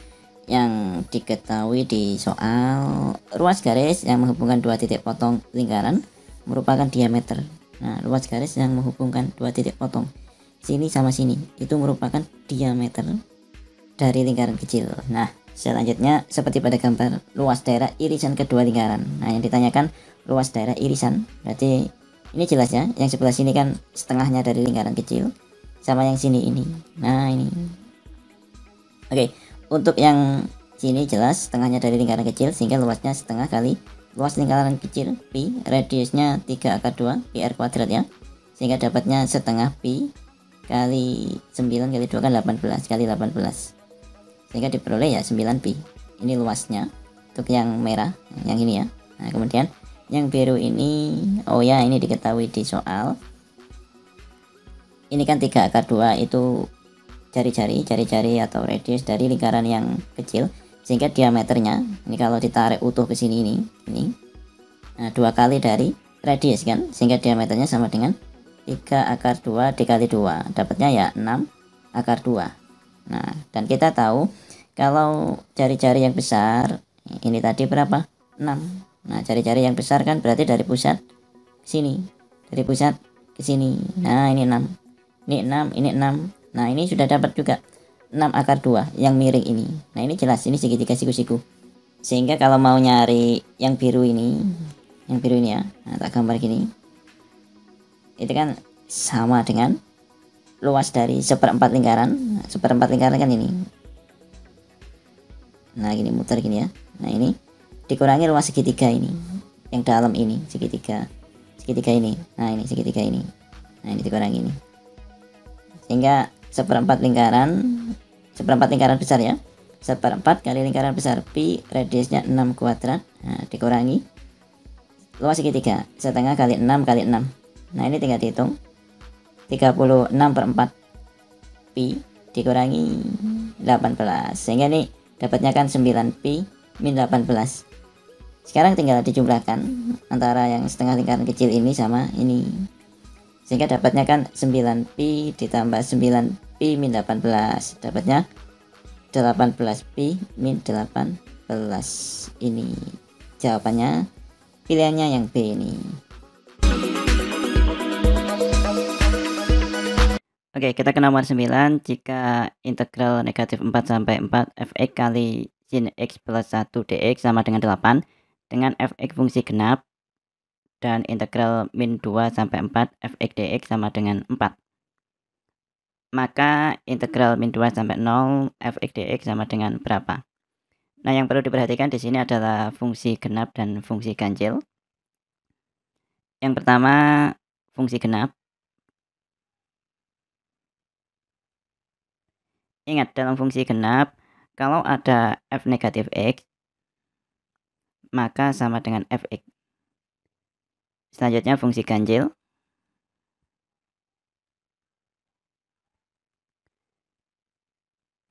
yang diketahui di soal, ruas garis yang menghubungkan dua titik potong lingkaran merupakan diameter. Nah, ruas garis yang menghubungkan dua titik potong sini sama sini itu merupakan diameter dari lingkaran kecil. Nah, selanjutnya seperti pada gambar luas daerah irisan kedua lingkaran. Nah, yang ditanyakan luas daerah irisan, berarti ini jelas ya, yang sebelah sini kan setengahnya dari lingkaran kecil sama yang sini ini. Nah, ini oke. Untuk yang sini jelas setengahnya dari lingkaran kecil, sehingga luasnya setengah kali luas lingkaran kecil pi, radiusnya 3 akar 2 pi r kuadrat ya, sehingga dapatnya setengah pi kali 9 kali 2 kan 18 kali 18, sehingga diperoleh ya 9 pi. Ini luasnya untuk yang merah, yang ini ya. Nah, kemudian yang biru ini, oh ya, ini diketahui di soal, ini kan 3 akar 2 itu jari-jari atau radius dari lingkaran yang kecil, sehingga diameternya ini kalau ditarik utuh ke sini ini nah 2 kali dari radius kan, sehingga diameternya sama dengan 3 akar 2 dikali 2, dapatnya ya 6 akar 2. Nah, dan kita tahu kalau jari-jari yang besar ini tadi berapa? 6. Nah, jari-jari yang besar kan berarti dari pusat ke sini, dari pusat ke sini. Nah, ini 6, ini 6, ini 6. Nah, ini sudah dapat juga 6 akar 2 yang miring ini. Nah, ini jelas ini segitiga siku-siku. Sehingga kalau mau nyari yang biru ini ya, nah, tak gambar gini. itu kan sama dengan luas dari seperempat lingkaran. Seperempat lingkaran kan ini. Nah gini, muter gini ya. Nah ini dikurangi luas segitiga ini, yang dalam ini, segitiga ini. Nah ini segitiga ini. Nah ini dikurangi ini, sehingga seperempat lingkaran besar ya. Seperempat kali lingkaran besar, pi radiusnya 6 kuadrat. Nah dikurangi luas segitiga, setengah kali 6 kali 6. Nah ini tinggal dihitung, 36/4 pi dikurangi 18, sehingga ini dapatnya kan 9 pi min 18. Sekarang tinggal dijumlahkan antara yang setengah lingkaran kecil ini sama ini, sehingga dapatnya kan 9 pi ditambah 9 pi min 18, dapatnya 18 pi min 18. Ini jawabannya, pilihannya yang B ini. Oke, kita ke nomor 9. Jika integral negatif 4 sampai 4 fx kali sin x plus 1 dx sama dengan 8, dengan fx fungsi genap, dan integral min 2 sampai 4 fx dx sama dengan 4. Maka integral min 2 sampai 0 fx dx sama dengan berapa? Nah, yang perlu diperhatikan di sini adalah fungsi genap dan fungsi ganjil. Yang pertama, fungsi genap. Ingat, dalam fungsi genap, kalau ada f negatif x, maka sama dengan fx. Selanjutnya fungsi ganjil.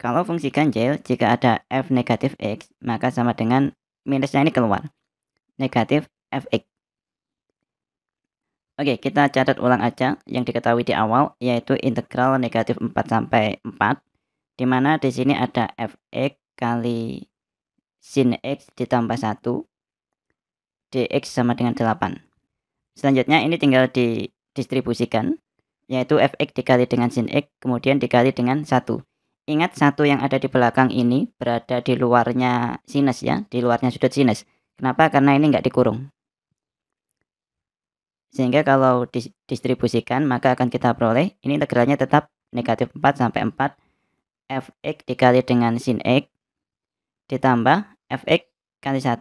Kalau fungsi ganjil, jika ada f negatif x, maka sama dengan minusnya ini keluar, negatif fx. Oke, kita catat ulang aja yang diketahui di awal, yaitu integral negatif 4 sampai 4, di mana di sini ada fx kali sin x ditambah 1 dx sama dengan 8. Selanjutnya ini tinggal didistribusikan, yaitu fx dikali dengan sin x kemudian dikali dengan 1. Ingat, 1 yang ada di belakang ini berada di luarnya sinus ya, di luarnya sudut sinus. Kenapa? Karena ini nggak dikurung. Sehingga kalau didistribusikan, maka akan kita peroleh ini integralnya tetap negatif 4 sampai 4 fx dikali dengan sin x ditambah fx kali 1,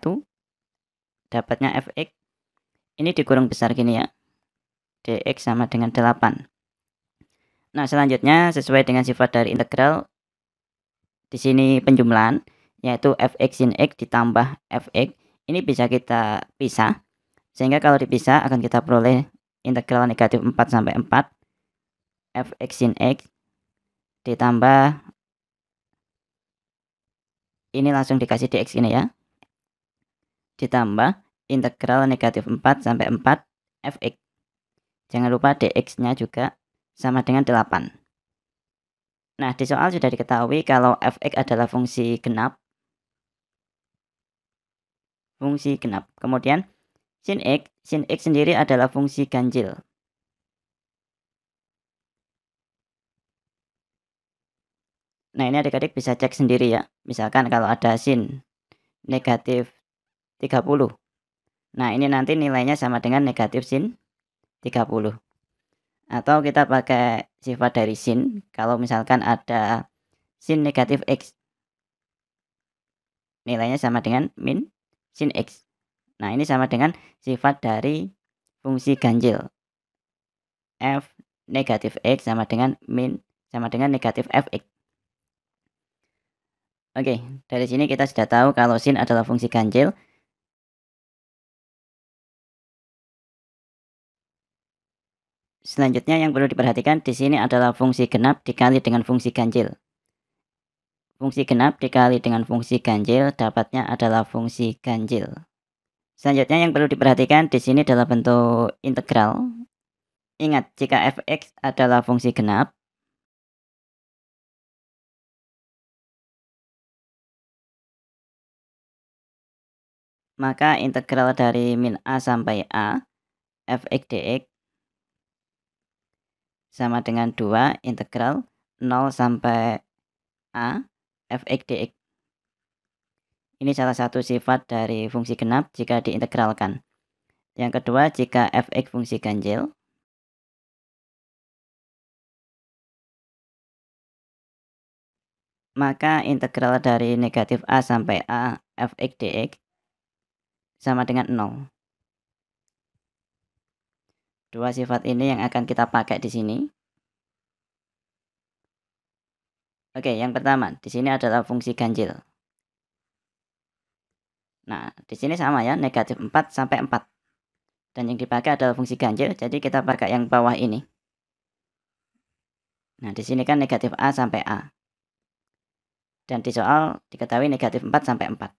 dapatnya fx ini dikurung besar gini ya, dx sama dengan 8. Nah, selanjutnya sesuai dengan sifat dari integral, di sini penjumlahan, yaitu fx sin x ditambah fx ini bisa kita pisah, sehingga kalau dipisah akan kita peroleh integral negatif 4 sampai 4 fx sin x ditambah ini langsung dikasih dx ini ya, ditambah integral negatif 4 sampai 4 fx. Jangan lupa dx-nya juga sama dengan 8. Nah, di soal sudah diketahui kalau fx adalah fungsi genap. Kemudian sin x sendiri adalah fungsi ganjil. Nah, ini adik-adik bisa cek sendiri ya. Misalkan kalau ada sin negatif 30. Nah, ini nanti nilainya sama dengan negatif sin 30. Atau kita pakai sifat dari sin, kalau misalkan ada sin negatif x, nilainya sama dengan min sin x. Nah, ini sama dengan sifat dari fungsi ganjil. F negatif x sama dengan min sama dengan negatif fx. Oke, dari sini kita sudah tahu kalau sin adalah fungsi ganjil. Selanjutnya yang perlu diperhatikan di sini adalah fungsi genap dikali dengan fungsi ganjil. Fungsi genap dikali dengan fungsi ganjil dapatnya adalah fungsi ganjil. Selanjutnya yang perlu diperhatikan di sini adalah bentuk integral. Ingat, jika fx adalah fungsi genap, maka integral dari min a sampai a fx dx sama dengan 2 integral 0 sampai a fx dx. Ini salah satu sifat dari fungsi genap jika diintegralkan. Yang kedua, jika fx fungsi ganjil, maka integral dari negatif A sampai A fx dx sama dengan 0. Dua sifat ini yang akan kita pakai di sini. Oke, yang pertama, di sini adalah fungsi ganjil. Nah, di sini sama ya, negatif 4 sampai 4. Dan yang dipakai adalah fungsi ganjil, jadi kita pakai yang bawah ini. Nah, di sini kan negatif A sampai A. Dan di soal diketahui negatif 4 sampai 4.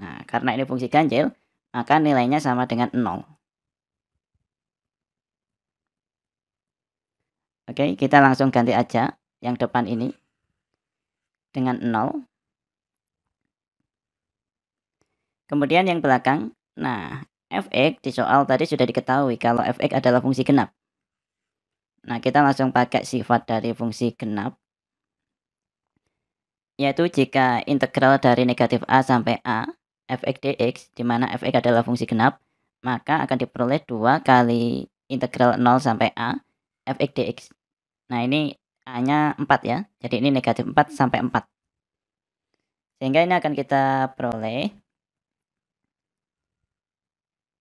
Nah, karena ini fungsi ganjil, maka nilainya sama dengan 0. Oke, kita langsung ganti aja yang depan ini dengan 0. Kemudian yang belakang, nah fx di soal tadi sudah diketahui kalau fx adalah fungsi genap. Nah, kita langsung pakai sifat dari fungsi genap, yaitu jika integral dari negatif A sampai A fx dx, di mana fx adalah fungsi genap, maka akan diperoleh 2 kali integral 0 sampai A fx dx. Nah, ini A-nya 4 ya, jadi ini negatif 4 sampai 4. Sehingga ini akan kita peroleh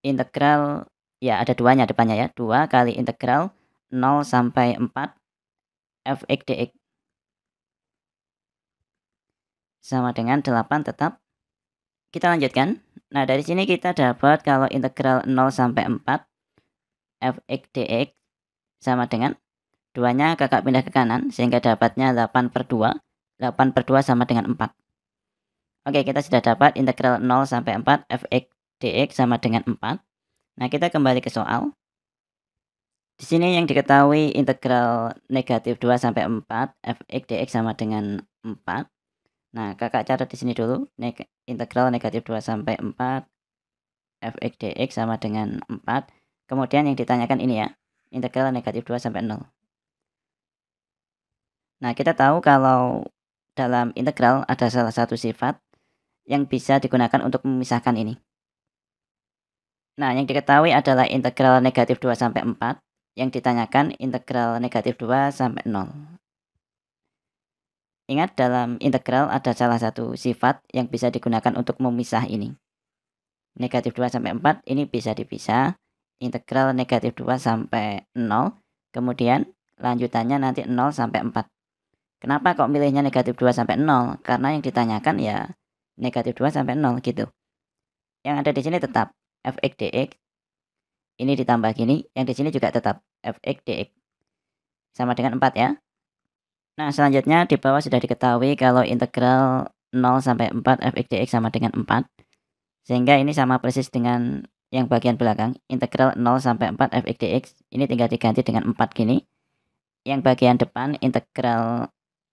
integral, ya ada duanya depannya ya, 2 kali integral 0 sampai 4 fx dx sama dengan 8 tetap. Kita lanjutkan. Nah, dari sini kita dapat kalau integral 0 sampai 4 fx dx sama dengan 2-nya kakak pindah ke kanan, sehingga dapatnya 8/2. 8/2 sama dengan 4. Oke, kita sudah dapat integral 0 sampai 4 fx dx sama dengan 4. Nah, kita kembali ke soal. Di sini yang diketahui integral negatif 2 sampai 4 fx dx sama dengan 4. Nah, kakak catat di sini dulu. Integral negatif 2 sampai 4 fx dx sama dengan 4. Kemudian yang ditanyakan ini ya, integral negatif 2 sampai 0. Nah, kita tahu kalau dalam integral ada salah satu sifat yang bisa digunakan untuk memisahkan ini. Nah, yang diketahui adalah integral negatif 2 sampai 4. Yang ditanyakan integral negatif 2 sampai 0. Ingat, dalam integral ada salah satu sifat yang bisa digunakan untuk memisah ini. Negatif 2 sampai 4 ini bisa dipisah. Integral negatif 2 sampai 0. Kemudian lanjutannya nanti 0 sampai 4. Kenapa kok milihnya negatif 2 sampai 0? Karena yang ditanyakan ya negatif 2 sampai 0 gitu. Yang ada di sini tetap fx dx. Ini ditambah gini, yang di sini juga tetap fx dx. Sama dengan 4 ya. Nah, selanjutnya di bawah sudah diketahui kalau integral 0 sampai 4 fx dx sama dengan 4. Sehingga ini sama persis dengan yang bagian belakang. Integral 0 sampai 4 fx dx. Ini tinggal diganti dengan 4 gini. Yang bagian depan integral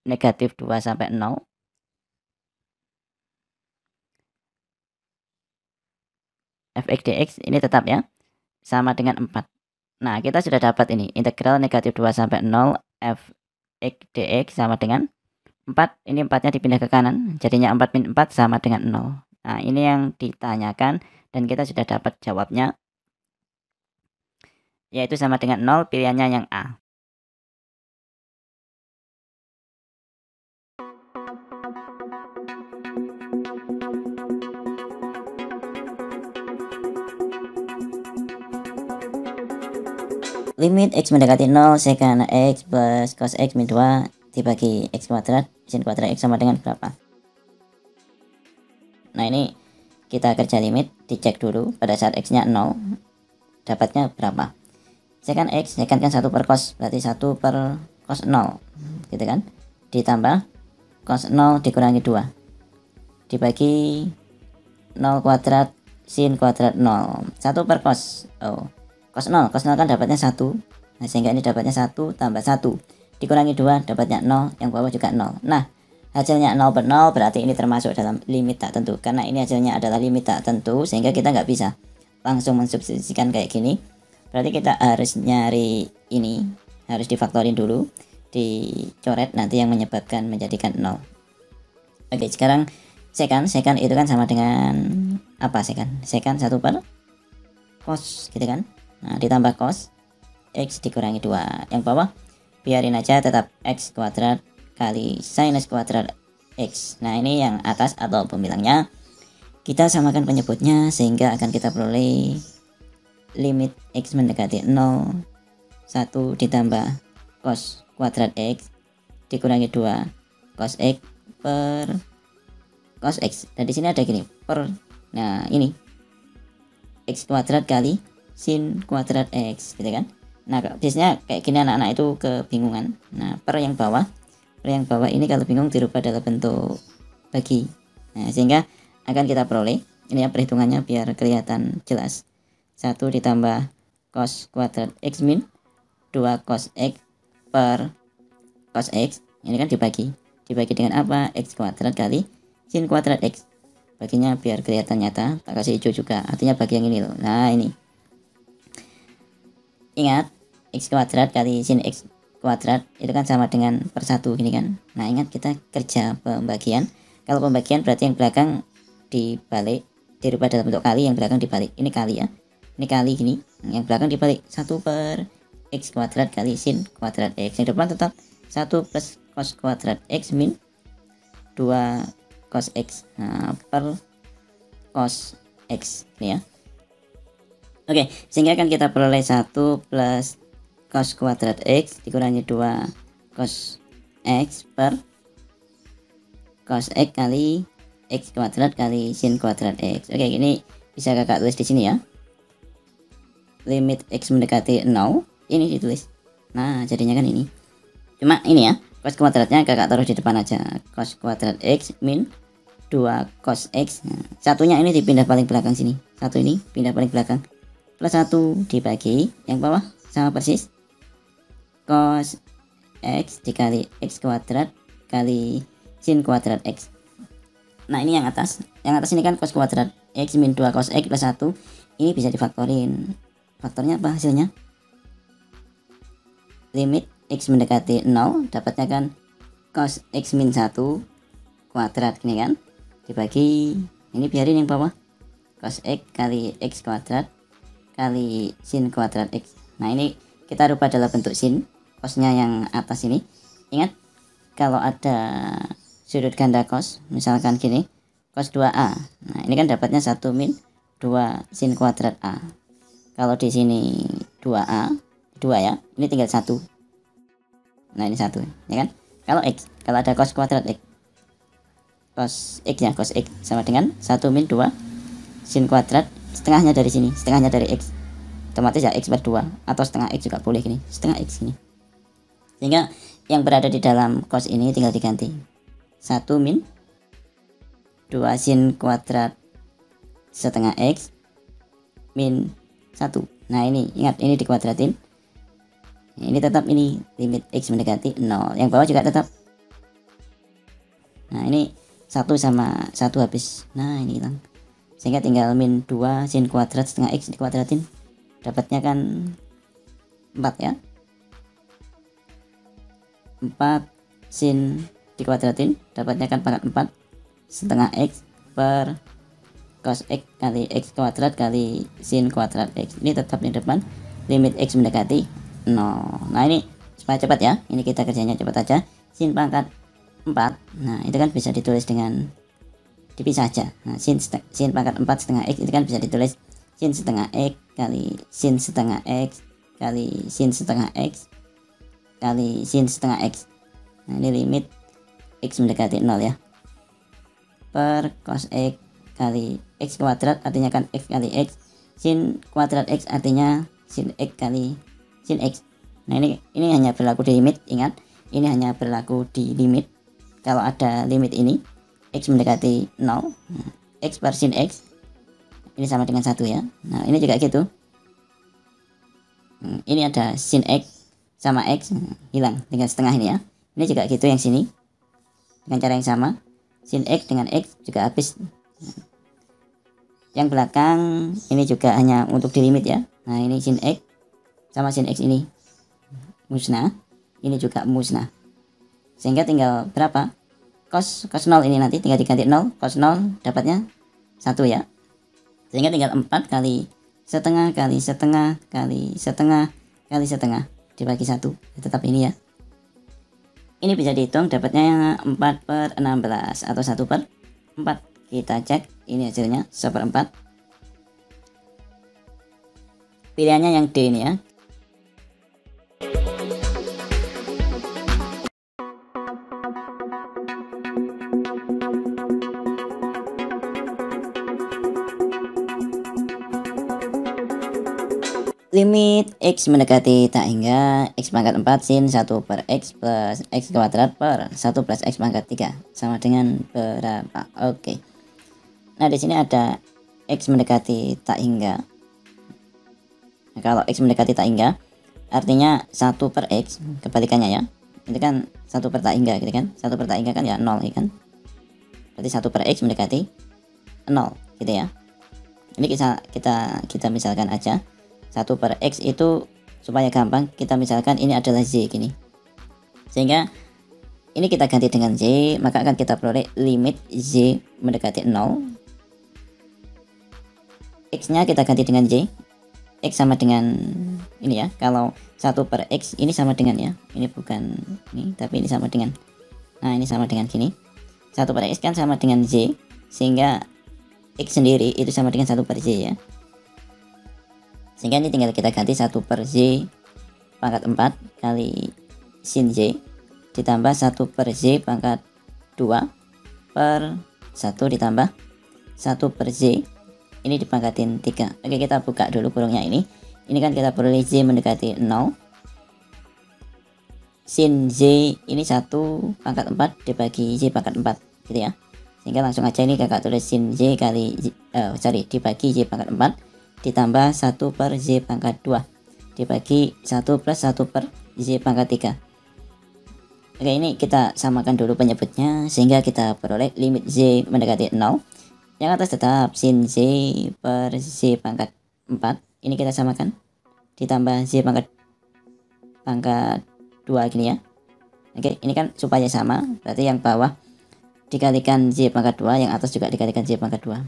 negatif 2 sampai 0. Fx dx ini tetap ya. Sama dengan 4. Nah, kita sudah dapat ini. Integral negatif 2 sampai 0 fx dx sama dengan 4. Ini 4-nya dipindah ke kanan. Jadinya 4 min 4 sama dengan 0. Nah, ini yang ditanyakan dan kita sudah dapat jawabnya. Yaitu sama dengan 0, pilihannya yang A. Limit x mendekati 0 sekant x plus cos x min 2 dibagi x kuadrat sin kuadrat x sama dengan berapa? Nah, ini kita kerja limit, dicek dulu pada saat x-nya 0 dapatnya berapa. Sekant x, sekant kan 1 per cos, berarti 1 per cos 0 gitu kan, ditambah cos 0 dikurangi 2 dibagi 0 kuadrat sin kuadrat 0. 1 per cos, cos 0 kan dapatnya 1. Nah, sehingga ini dapatnya 1 tambah 1 dikurangi 2 dapatnya 0, yang bawah juga 0. Nah, hasilnya 0 per 0 berarti ini termasuk dalam limit tak tentu. Karena ini hasilnya adalah limit tak tentu, sehingga kita nggak bisa langsung mensubstitusikan kayak gini. Berarti kita harus nyari ini, harus difaktorin dulu, dicoret nanti yang menyebabkan menjadikan 0. Oke, sekarang sekant itu kan sama dengan apa sekant? Sekant 1 per cos gitu kan. Nah, ditambah cos x dikurangi 2. Yang bawah biarin aja tetap x kuadrat kali sinus kuadrat X. Nah ini yang atas atau pembilangnya. Kita samakan penyebutnya sehingga akan kita peroleh limit X mendekati 0 1 ditambah cos kuadrat X dikurangi 2 cos X per cos X. Dan di sini ada gini per, nah ini X kuadrat kali sin kuadrat X gitu kan. Nah biasanya kayak gini anak-anak itu kebingungan. Nah per yang bawah ini kalau bingung dirubah dalam bentuk bagi. Nah sehingga akan kita peroleh ini ya perhitungannya biar kelihatan jelas. 1 ditambah cos kuadrat X min 2 cos X per cos X. Ini kan dibagi dengan apa? X kuadrat kali sin kuadrat X. Baginya biar kelihatan nyata, tak kasih hijau juga, artinya bagi yang ini loh. Nah ini, ingat X kuadrat kali sin X kuadrat itu kan sama dengan per 1 gini kan. Nah ingat kita kerja pembagian. Kalau pembagian berarti yang belakang dibalik, dirubah dalam bentuk kali, yang belakang dibalik. Ini kali ya, ini kali gini, yang belakang dibalik 1 per X kuadrat kali sin kuadrat X. Yang depan tetap 1 plus cos kuadrat X min 2 cos X, nah, per cos X ini ya. Oke, sehingga kan kita peroleh 1 plus cos kuadrat X dikurangi 2 cos X per cos X kali X kuadrat kali sin kuadrat X. Oke, ini bisa kakak tulis di sini ya. Limit X mendekati 0 ini ditulis. Nah jadinya kan ini, cuma ini ya cos kuadratnya kakak taruh di depan aja, cos kuadrat X min 2 cos X. Nah, satunya ini dipindah paling belakang sini, satu ini pindah paling belakang, plus 1 dibagi yang bawah sama persis cos X dikali X kuadrat kali sin kuadrat X. Nah ini yang atas ini kan cos kuadrat X min 2 cos X plus 1, ini bisa difaktorin. Faktornya apa hasilnya? Limit X mendekati 0 dapatnya kan cos X min 1 kuadrat gini kan, dibagi ini biarin yang bawah cos X kali X kuadrat kali sin kuadrat X. Nah ini kita rubah dalam bentuk sin, cosnya yang atas ini. Ingat kalau ada sudut ganda cos misalkan gini, cos 2A, nah ini kan dapatnya 1 min 2 sin kuadrat A. Kalau di sini 2A 2 ya, ini tinggal 1. Nah ini 1 ya kan. Kalau X, kalau ada cos kuadrat X, cos X ya, cos X sama dengan 1 min 2 sin kuadrat, setengahnya dari sini, setengahnya dari X, otomatis ya X per 2, atau setengah X juga boleh gini, setengah X ini. Sehingga yang berada di dalam cos ini tinggal diganti 1 min 2 sin kuadrat setengah X min 1. Nah ini ingat, ini dikuadratin, ini tetap ini limit X mendekati 0, yang bawah juga tetap. Nah ini 1 sama 1 habis, nah ini hilang, sehingga tinggal min 2 sin kuadrat setengah X dikuadratin, dapatnya kan 4 ya, 4 sin dikuadratin dapatnya kan pangkat 4 setengah X per cos X kali X kuadrat kali sin kuadrat X. Ini tetap di depan limit X mendekati 0. Nah ini supaya cepat ya, ini kita kerjanya cepat aja. Sin pangkat 4, nah itu kan bisa ditulis dengan dipisah aja. Nah sin pangkat 4 setengah X itu kan bisa ditulis sin setengah X kali sin setengah X kali sin setengah X kali sin setengah X. Nah ini limit X mendekati 0 ya, per cos X kali X kuadrat, artinya kan X kali X, sin kuadrat X artinya sin X kali sin X. Nah ini hanya berlaku di limit, ingat ini hanya berlaku di limit. Kalau ada limit ini X mendekati 0, X per sin X ini sama dengan 1 ya. Nah ini juga gitu, ini ada sin X sama X, hilang dengan setengah ini ya. Ini juga gitu yang sini dengan cara yang sama, sin X dengan X juga habis. Yang belakang ini juga hanya untuk di limit ya. Nah ini sin X sama sin X ini musnah, ini juga musnah, sehingga tinggal berapa, cos 0 ini nanti tinggal diganti 0, cos 0 dapatnya 1 ya, sehingga tinggal 4 kali setengah kali setengah kali setengah kali setengah dibagi 1, tetap ini ya. Ini bisa dihitung dapatnya 4/16 atau 1/4. Kita cek ini hasilnya 1/4. Pilihannya yang D ini ya. Limit X mendekati tak hingga X pangkat 4 sin 1/X plus X kuadrat per 1 plus X pangkat 3 sama dengan berapa? Oke. Nah, di sini ada X mendekati tak hingga. Nah, kalau X mendekati tak hingga artinya 1/X, kebalikannya ya. Itu kan 1 per tak hingga gitu kan. 1 per tak hingga kan ya 0 ya kan. Berarti 1/X mendekati 0 gitu ya. Ini kita misalkan aja 1/X itu supaya gampang kita misalkan ini adalah Z gini, sehingga ini kita ganti dengan Z, maka akan kita peroleh limit Z mendekati 0, X nya kita ganti dengan Z, X sama dengan ini ya. Kalau 1/X ini sama dengan ya, ini bukan ini tapi ini sama dengan, nah ini sama dengan gini, 1/X kan sama dengan Z, sehingga X sendiri itu sama dengan 1/Z ya. Sehingga ini tinggal kita ganti 1/Z pangkat 4 kali sin Z ditambah 1/Z pangkat 2 per 1 ditambah 1/Z ini dipangkatin 3. Oke, kita buka dulu kurungnya ini. Ini kan kita peroleh Z mendekati 0. Sin Z ini 1 pangkat 4 dibagi Z pangkat 4 gitu ya. Sehingga langsung aja ini kakak tulis sin Z kali dibagi Z pangkat 4 ditambah 1/Z pangkat 2 dibagi 1 plus 1/Z pangkat 3. Oke, ini kita samakan dulu penyebutnya sehingga kita peroleh limit Z mendekati 0. Yang atas tetap sin Z per Z pangkat 4, ini kita samakan ditambah Z pangkat 2 gini ya. Oke, ini kan supaya sama, berarti yang bawah dikalikan Z pangkat 2, yang atas juga dikalikan Z pangkat 2,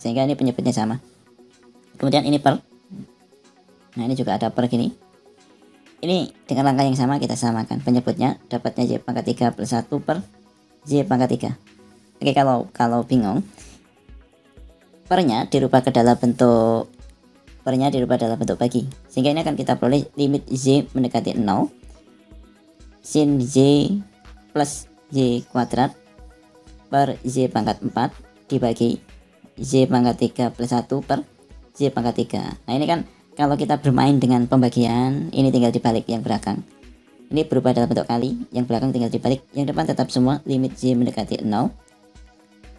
sehingga ini penyebutnya sama. Kemudian ini per, nah ini juga ada per gini. Ini dengan langkah yang sama kita samakan penyebutnya, dapatnya Z pangkat 3 plus 1 per Z pangkat 3. Oke, kalau bingung, pernya dirubah dalam bentuk bagi, sehingga ini akan kita peroleh limit Z mendekati 0 sin Z plus Z kuadrat per Z pangkat 4 dibagi Z pangkat 3 plus 1 per Z pangkat 3. Nah, ini kan kalau kita bermain dengan pembagian, ini tinggal dibalik yang belakang. Ini berubah dalam bentuk kali, yang belakang tinggal dibalik, yang depan tetap semua limit Z mendekati 0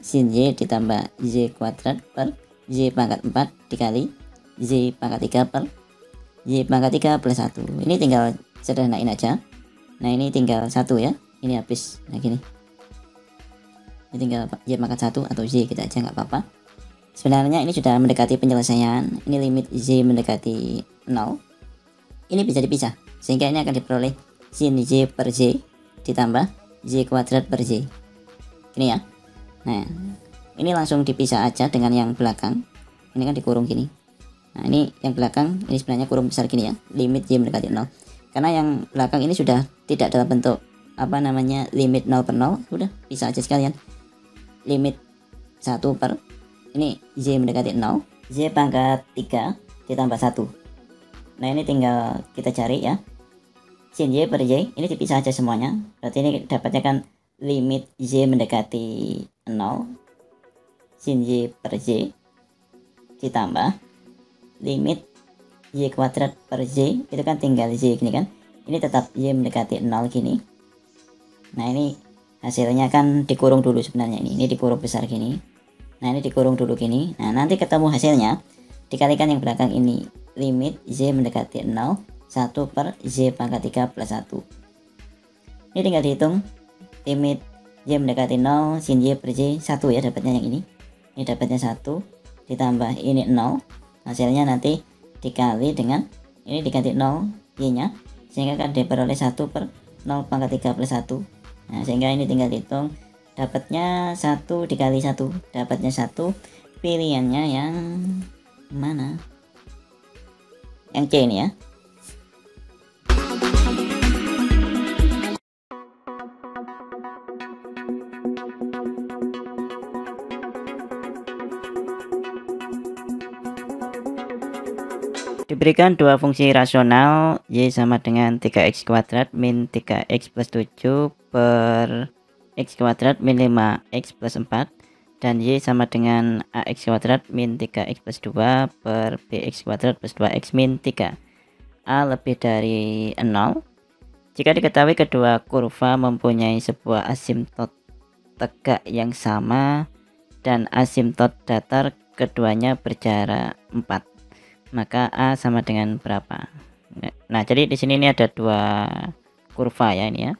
sin Z ditambah Z kuadrat per Z pangkat 4 dikali Z pangkat 3 per Z pangkat 3 plus 1. Ini tinggal sederhanain aja. Nah, ini tinggal 1 ya, ini habis. Nah, gini, ini tinggal Z pangkat 1 atau Z kita aja nggak apa-apa. Sebenarnya ini sudah mendekati penyelesaian. Ini limit Z mendekati 0. Ini bisa dipisah, sehingga ini akan diperoleh sin Z per Z ditambah Z kuadrat per Z. Ini ya. Nah, ini langsung dipisah aja dengan yang belakang. Ini kan dikurung gini. Nah, ini yang belakang, ini sebenarnya kurung besar gini ya, limit Z mendekati 0. Karena yang belakang ini sudah tidak dalam bentuk limit 0 per 0, udah pisah aja sekalian. Limit 1 per ini Z mendekati 0, Z pangkat 3 ditambah 1. Nah, ini tinggal kita cari ya, sin Z per Z, ini dipisah aja semuanya. Berarti ini dapatnya kan limit Z mendekati 0 sin Z per Z ditambah limit Z kuadrat per Z, itu kan tinggal Z gini kan, ini tetap Z mendekati 0 gini. Nah, ini hasilnya kan dikurung dulu sebenarnya, ini dikurung besar gini. Nah, ini dikurung dulu gini. Nah, nanti ketemu hasilnya dikalikan yang belakang ini, limit Z mendekati 0 1 per Z pangkat 3 plus 1. Ini tinggal dihitung limit Z mendekati 0 sin Z per Z 1 ya, dapatnya yang ini dapatnya 1 ditambah ini 0, hasilnya nanti dikali dengan ini diganti 0 Y nya, sehingga akan diperoleh 1 per 0 pangkat 3 plus 1. Nah, sehingga ini tinggal dihitung, dapatnya 1 dikali 1, dapatnya 1. Pilihannya yang mana? Yang C ini ya. Diberikan dua fungsi rasional y sama dengan 3x kuadrat min 3x plus 7 per x kuadrat min 5x plus 4 dan y sama dengan ax kuadrat min 3x plus 2 per bx kuadrat plus 2x min 3. A lebih dari 0 jika diketahui kedua kurva mempunyai sebuah asimtot tegak yang sama dan asimtot datar keduanya berjarak 4. Maka A sama dengan berapa? Nah, jadi di sini ini ada dua kurva ya ini ya.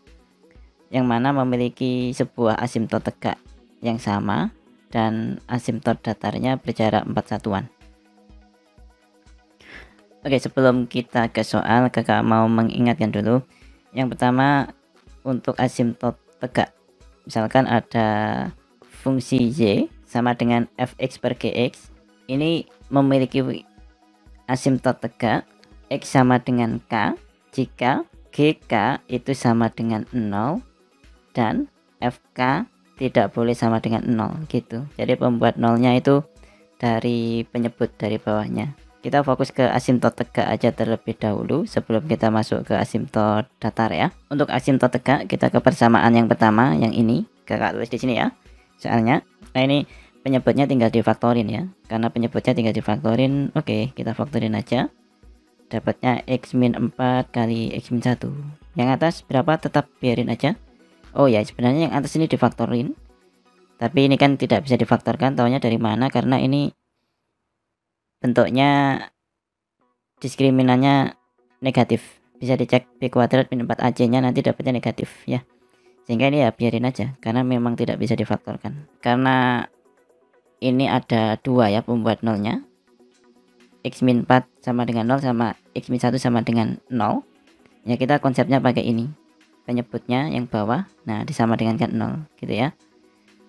Yang mana memiliki sebuah asimtot tegak yang sama dan asimtot datarnya berjarak 4 satuan. Oke, sebelum kita ke soal, kakak mau mengingatkan dulu. Yang pertama, untuk asimtot tegak. Misalkan ada fungsi y sama dengan fx per gx. Ini memiliki asimtot tegak x sama dengan k jika gk itu sama dengan 0 dan fk tidak boleh sama dengan 0 gitu. Jadi pembuat nolnya itu dari penyebut dari bawahnya. Kita fokus ke asimtot tegak aja terlebih dahulu sebelum kita masuk ke asimtot datar ya. Untuk asimtot tegak kita ke persamaan yang pertama, yang ini kakak tulis di sini ya soalnya. Nah, ini penyebutnya tinggal difaktorin ya, karena penyebutnya tinggal difaktorin. Oke, kita faktorin aja, dapatnya x min 4 kali x min 1. Yang atas berapa tetap biarin aja. Oh ya, sebenarnya yang atas ini difaktorin, tapi ini kan tidak bisa difaktorkan. Taunya dari mana? Karena ini bentuknya diskriminannya negatif. Bisa dicek b kuadrat min 4ac nya nanti dapatnya negatif ya, sehingga ini ya biarin aja karena memang tidak bisa difaktorkan. Karena ini ada dua ya pembuat nolnya, x min 4 sama dengan 0 sama x min 1 sama dengan 0 ya. Kita konsepnya pakai ini, penyebutnya yang bawah, nah disama dengan 0 gitu ya,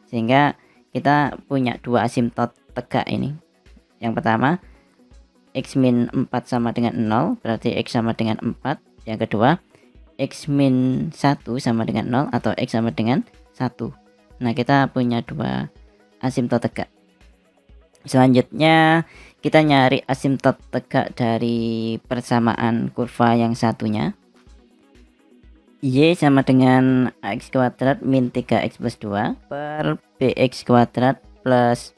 sehingga kita punya dua asimtot tegak ini. Yang pertama x min 4 sama dengan 0 berarti x sama dengan 4. Yang kedua x min 1 sama dengan 0 atau x sama dengan 1. Nah, kita punya dua asimtot tegak. Selanjutnya kita nyari asimtot tegak dari persamaan kurva yang satunya. Y sama dengan ax kuadrat min 3x plus 2 per bx kuadrat plus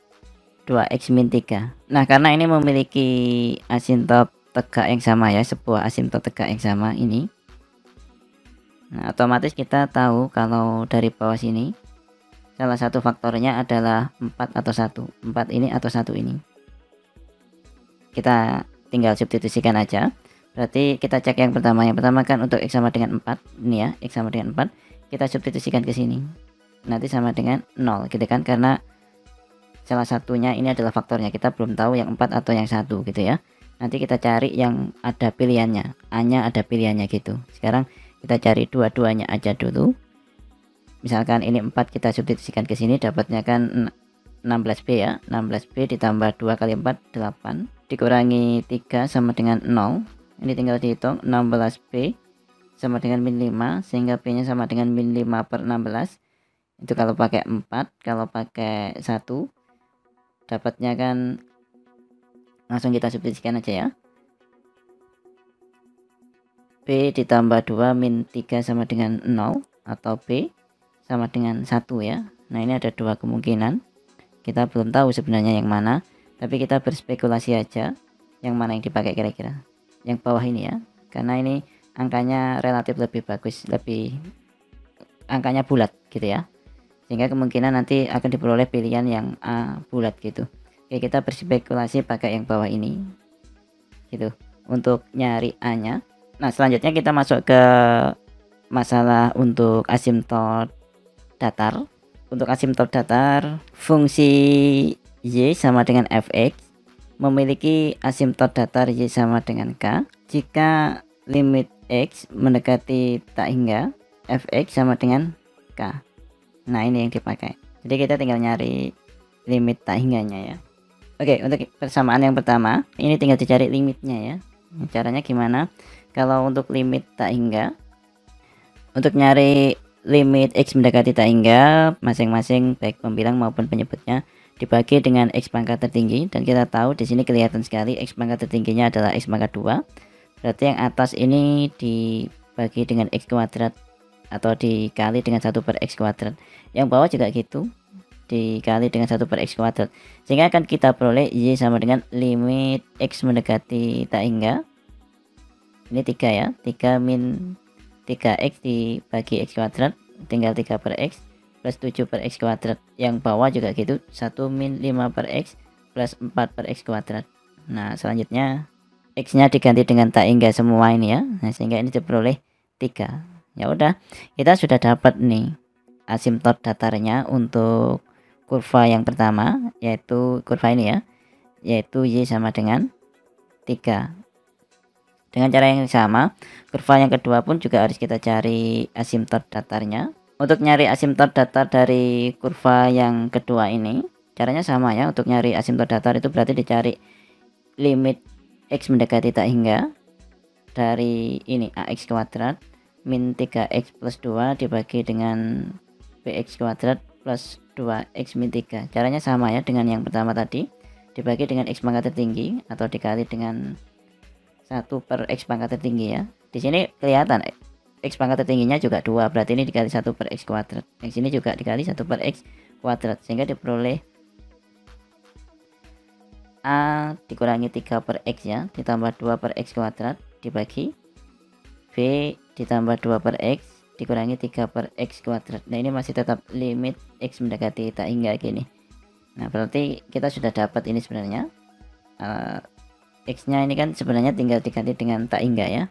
2x min 3. Nah, karena ini memiliki asimtot tegak yang sama ya, sebuah asimtot tegak yang sama ini. Nah, otomatis kita tahu kalau dari bawah sini salah satu faktornya adalah 4 atau 1. 4 ini atau 1 ini. Kita tinggal substitusikan aja. Berarti kita cek yang pertama. Yang pertama kan untuk x sama dengan 4. Ini ya, x sama dengan 4. Kita substitusikan ke sini. Nanti sama dengan 0 gitu kan. Karena salah satunya ini adalah faktornya. Kita belum tahu yang 4 atau yang 1 gitu ya. Nanti kita cari yang ada pilihannya. A-nya ada pilihannya gitu. Sekarang kita cari dua-duanya aja dulu. Misalkan ini 4 kita substitusikan ke sini, dapatnya kan 16b ya. 16b ditambah 2 kali 4 8 dikurangi 3 sama dengan 0. Ini tinggal dihitung, 16b sama dengan min 5 sehingga b nya sama dengan min 5 per 16. Itu kalau pakai 4, kalau pakai 1 dapatnya kan langsung kita substitusikan aja ya. B ditambah 2 min 3 sama dengan 0 atau B sama dengan 1 ya. Nah, ini ada dua kemungkinan. Kita belum tahu sebenarnya yang mana, tapi kita berspekulasi aja yang mana yang dipakai kira-kira. Yang bawah ini ya, karena ini angkanya relatif lebih bagus, lebih angkanya bulat gitu ya, sehingga kemungkinan nanti akan diperoleh pilihan yang A bulat gitu. Oke, kita berspekulasi pakai yang bawah ini gitu untuk nyari A nya. Nah, selanjutnya kita masuk ke masalah untuk asimtot datar. Untuk asimtot datar, fungsi y sama dengan fx memiliki asimtot datar y sama dengan k jika limit x mendekati tak hingga fx sama dengan k. Nah, ini yang dipakai. Jadi kita tinggal nyari limit tak hingganya ya. Oke, untuk persamaan yang pertama ini tinggal dicari limitnya ya. Caranya gimana? Kalau untuk limit tak hingga, untuk nyari limit x mendekati tak hingga, masing-masing baik pembilang maupun penyebutnya dibagi dengan X pangkat tertinggi, dan kita tahu di sini kelihatan sekali X pangkat tertingginya adalah X pangkat 2. Berarti yang atas ini dibagi dengan X kuadrat atau dikali dengan 1 per X kuadrat. Yang bawah juga gitu, dikali dengan 1 per X kuadrat. Sehingga akan kita peroleh Y sama dengan limit X mendekati tak hingga. Ini 3 ya, 3 min 3X dibagi X kuadrat, tinggal 3 per X plus 7 per X kuadrat. Yang bawah juga gitu, 1 min 5 per X plus 4 per X kuadrat. Nah selanjutnya X nya diganti dengan tak hingga semua ini ya. Nah sehingga ini diperoleh 3. Ya udah, kita sudah dapat nih asimtot datarnya untuk kurva yang pertama, yaitu kurva ini ya, yaitu Y sama dengan 3. Dengan cara yang sama, kurva yang kedua pun juga harus kita cari asimtot datarnya. Untuk nyari asimtot datar dari kurva yang kedua ini, caranya sama ya. Untuk nyari asimtot datar itu berarti dicari limit X mendekati tak hingga dari ini AX kuadrat min 3X plus 2 dibagi dengan BX kuadrat plus 2X min 3. Caranya sama ya dengan yang pertama tadi, dibagi dengan X pangkat tertinggi atau dikali dengan 1 per X pangkat tertinggi ya. Di sini kelihatan X pangkat tertingginya juga 2, berarti ini dikali 1 per X kuadrat. Yang sini juga dikali 1 per X kuadrat, sehingga diperoleh A dikurangi 3 per X ya, ditambah 2 per X kuadrat dibagi B ditambah 2 per X dikurangi 3 per X kuadrat. Nah ini masih tetap limit X mendekati tak hingga gini. Nah berarti kita sudah dapat ini sebenarnya X nya ini kan sebenarnya tinggal diganti dengan tak hingga ya,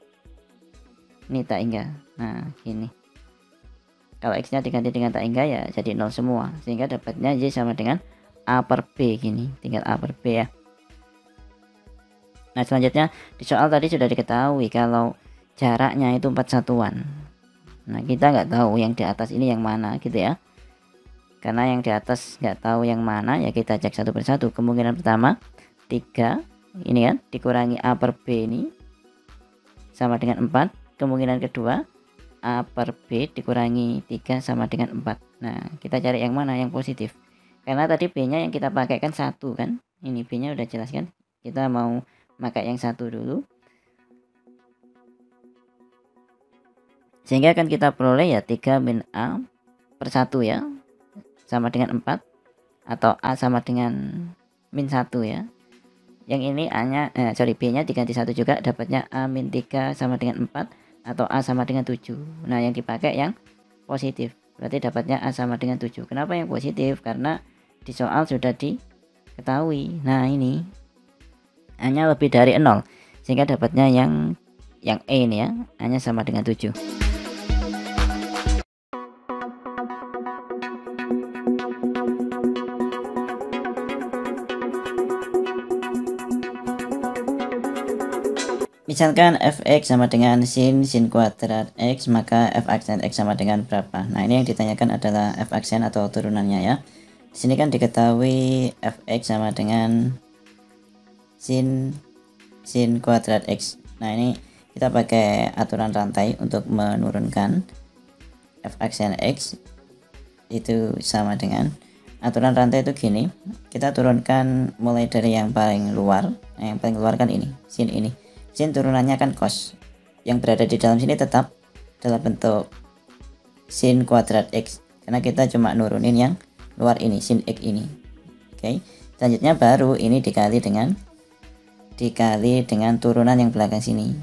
ini tak hingga. Nah gini, kalau X nya diganti dengan tak hingga ya jadi 0 semua, sehingga dapatnya Y sama dengan A per B gini, tinggal A per B ya. Nah selanjutnya di soal tadi sudah diketahui kalau jaraknya itu 4 satuan. Nah kita nggak tahu yang di atas ini yang mana gitu ya, karena yang di atas nggak tahu yang mana ya kita cek satu persatu. Kemungkinan pertama 3 ini kan dikurangi A per B ini sama dengan 4. Kemungkinan kedua A per B dikurangi 3 sama dengan 4. Nah kita cari yang mana yang positif, karena tadi B nya yang kita pakai kan 1 kan, ini B nya udah jelas kan, kita mau pakai yang 1 dulu, sehingga akan kita peroleh ya 3 min A per 1 ya sama dengan 4, atau A sama dengan min 1 ya. Yang ini A nya B nya diganti 1 juga, dapatnya A min 3 sama dengan 4 atau A sama dengan 7. Nah yang dipakai yang positif, berarti dapatnya A sama dengan 7. Kenapa yang positif? Karena di soal sudah diketahui, nah ini A nya lebih dari 0, sehingga dapatnya yang E ini ya, A nya sama dengan 7. Misalkan fx sama dengan sin kuadrat x, maka f aksen x sama dengan berapa? Nah ini yang ditanyakan adalah f aksen atau turunannya ya. Di sini kan diketahui fx sama dengan sin kuadrat x. Nah ini kita pakai aturan rantai untuk menurunkan f aksen x, itu sama dengan aturan rantai itu gini. Kita turunkan mulai dari yang paling luar. Nah, yang paling luar kan ini, sin ini. Sin turunannya kan cos, yang berada di dalam sini tetap dalam bentuk sin kuadrat x, karena kita cuma nurunin yang luar ini, sin x ini. Oke, selanjutnya baru ini dikali dengan turunan yang belakang sini.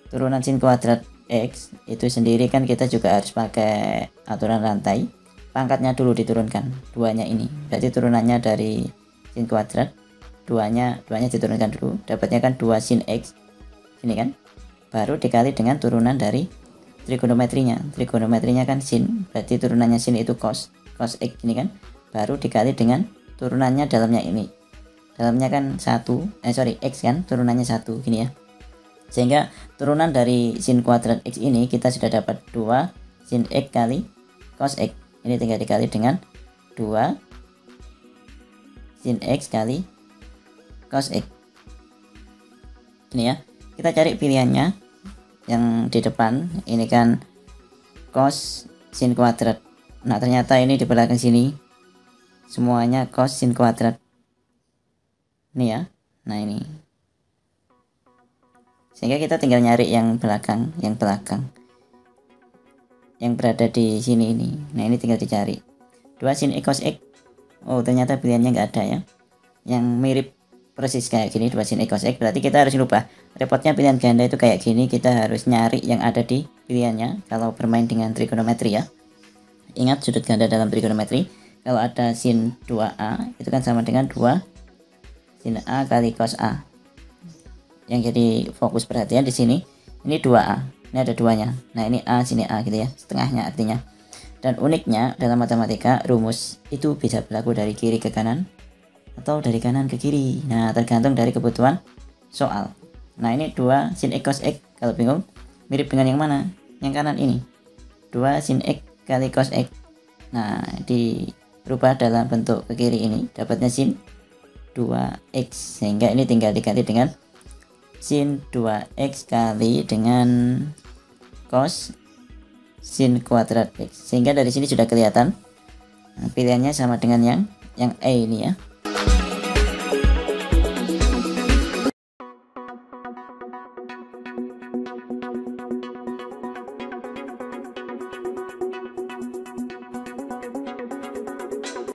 Turunan sin kuadrat x itu sendiri kan kita juga harus pakai aturan rantai, pangkatnya dulu diturunkan, duanya ini, berarti turunannya dari sin kuadrat, duanya diturunkan dulu, dapatnya kan 2 sin x ini kan, baru dikali dengan turunan dari trigonometrinya kan sin, berarti turunannya sin itu cos x ini kan, baru dikali dengan turunannya dalamnya ini, dalamnya kan x kan, turunannya 1 gini ya, sehingga turunan dari sin kuadrat x ini kita sudah dapat 2 sin x kali cos x, ini tinggal dikali dengan 2 sin x kali cos x ini ya. Kita cari pilihannya yang di depan, ini kan cos sin kuadrat. Nah ternyata ini di belakang sini semuanya cos sin kuadrat. Ini ya. Nah ini. Sehingga kita tinggal nyari yang belakang, yang berada di sini ini. Nah ini tinggal dicari. 2 sin x cos x. Oh ternyata pilihannya nggak ada ya. Yang mirip persis kayak gini 2 sin x cos x. Berarti kita harus rubah. Repotnya pilihan ganda itu kayak gini. Kita harus nyari yang ada di pilihannya. Kalau bermain dengan trigonometri ya. Ingat sudut ganda dalam trigonometri. Kalau ada sin 2a itu kan sama dengan 2 sin a kali cos a. Yang jadi fokus perhatian di sini ini 2a, ini ada duanya. Nah ini a, sini a gitu ya, setengahnya artinya. Dan uniknya dalam matematika rumus itu bisa berlaku dari kiri ke kanan atau dari kanan ke kiri. Nah tergantung dari kebutuhan soal. Nah ini 2 sin x cos x, kalau bingung mirip dengan yang mana? Yang kanan ini 2 sin x kali cos x. Nah dirubah dalam bentuk ke kiri ini dapatnya sin 2x, sehingga ini tinggal diganti dengan sin 2x kali dengan cos sin kuadrat x, sehingga dari sini sudah kelihatan pilihannya sama dengan yang E ini ya.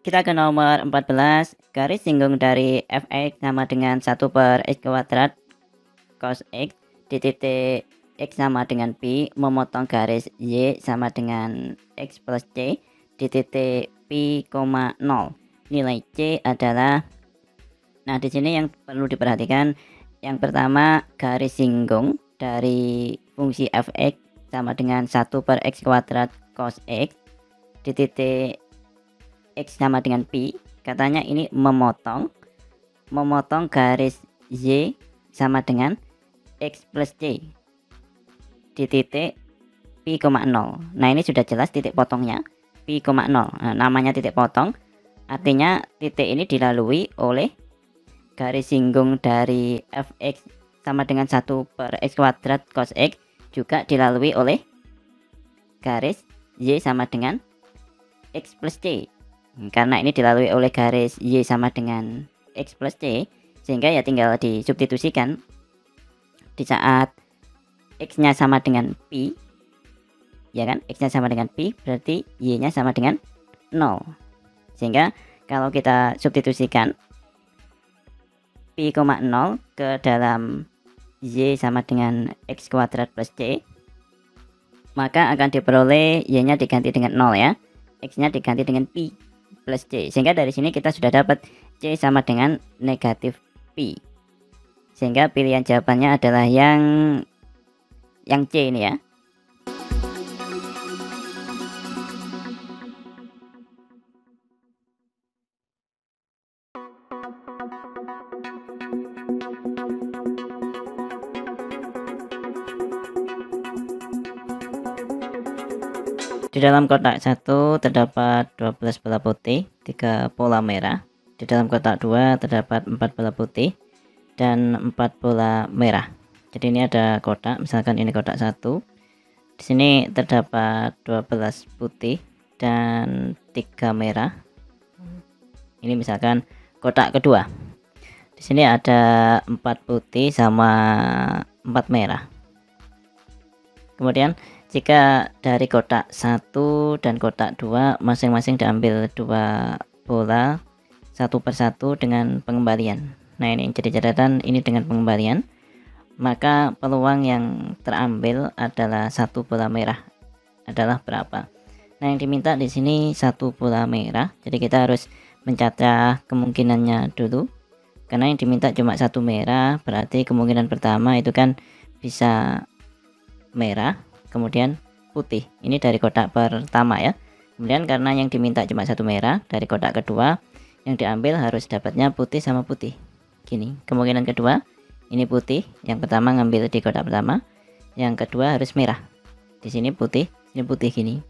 Kita ke nomor 14. Garis singgung dari fx sama dengan 1 per x kuadrat cos x di titik x sama dengan pi, memotong garis y sama dengan x plus c di titik pi, 0. Nilai c adalah, nah di sini yang perlu diperhatikan yang pertama, garis singgung dari fungsi fx sama dengan 1 per x kuadrat cos x di titik x sama dengan pi. Katanya ini memotong garis y sama dengan x plus c di titik pi, 0. Nah ini sudah jelas titik potongnya pi, 0. Nah, namanya titik potong artinya titik ini dilalui oleh garis singgung dari fx sama dengan 1 per x kuadrat cos x, juga dilalui oleh garis y sama dengan x plus c. Karena ini dilalui oleh garis y sama dengan x plus c, sehingga ya tinggal disubstitusikan. Di saat x-nya sama dengan pi, ya kan, x-nya sama dengan pi berarti y-nya sama dengan 0. Sehingga kalau kita substitusikan pi, 0 ke dalam y sama dengan x kuadrat plus c, maka akan diperoleh y-nya diganti dengan 0 ya, x-nya diganti dengan pi plus c. Sehingga dari sini kita sudah dapat c sama dengan negatif pi. Sehingga pilihan jawabannya adalah yang C ini ya. Di dalam kotak 1 terdapat 12 bola putih, 3 bola merah. Di dalam kotak 2 terdapat 4 bola putih dan 4 bola merah. Jadi ini ada kotak, misalkan ini kotak 1. Di sini terdapat 12 putih dan 3 merah. Ini misalkan kotak kedua. Di sini ada 4 putih sama 4 merah. Kemudian jika dari kotak 1 dan kotak 2 masing-masing diambil 2 bola satu persatu dengan pengembalian. Nah ini jadi catatan, ini dengan pengembalian, maka peluang yang terambil adalah 1 bola merah adalah berapa. Nah yang diminta di sini 1 bola merah, jadi kita harus mencacah kemungkinannya dulu. Karena yang diminta cuma 1 merah, berarti kemungkinan pertama itu kan bisa merah, kemudian putih. Ini dari kotak pertama ya. Kemudian karena yang diminta cuma 1 merah, dari kotak kedua yang diambil harus dapatnya putih sama putih. Gini, kemungkinan kedua ini putih, yang pertama ngambil di kotak pertama, yang kedua harus merah. Di sini putih, ini putih gini.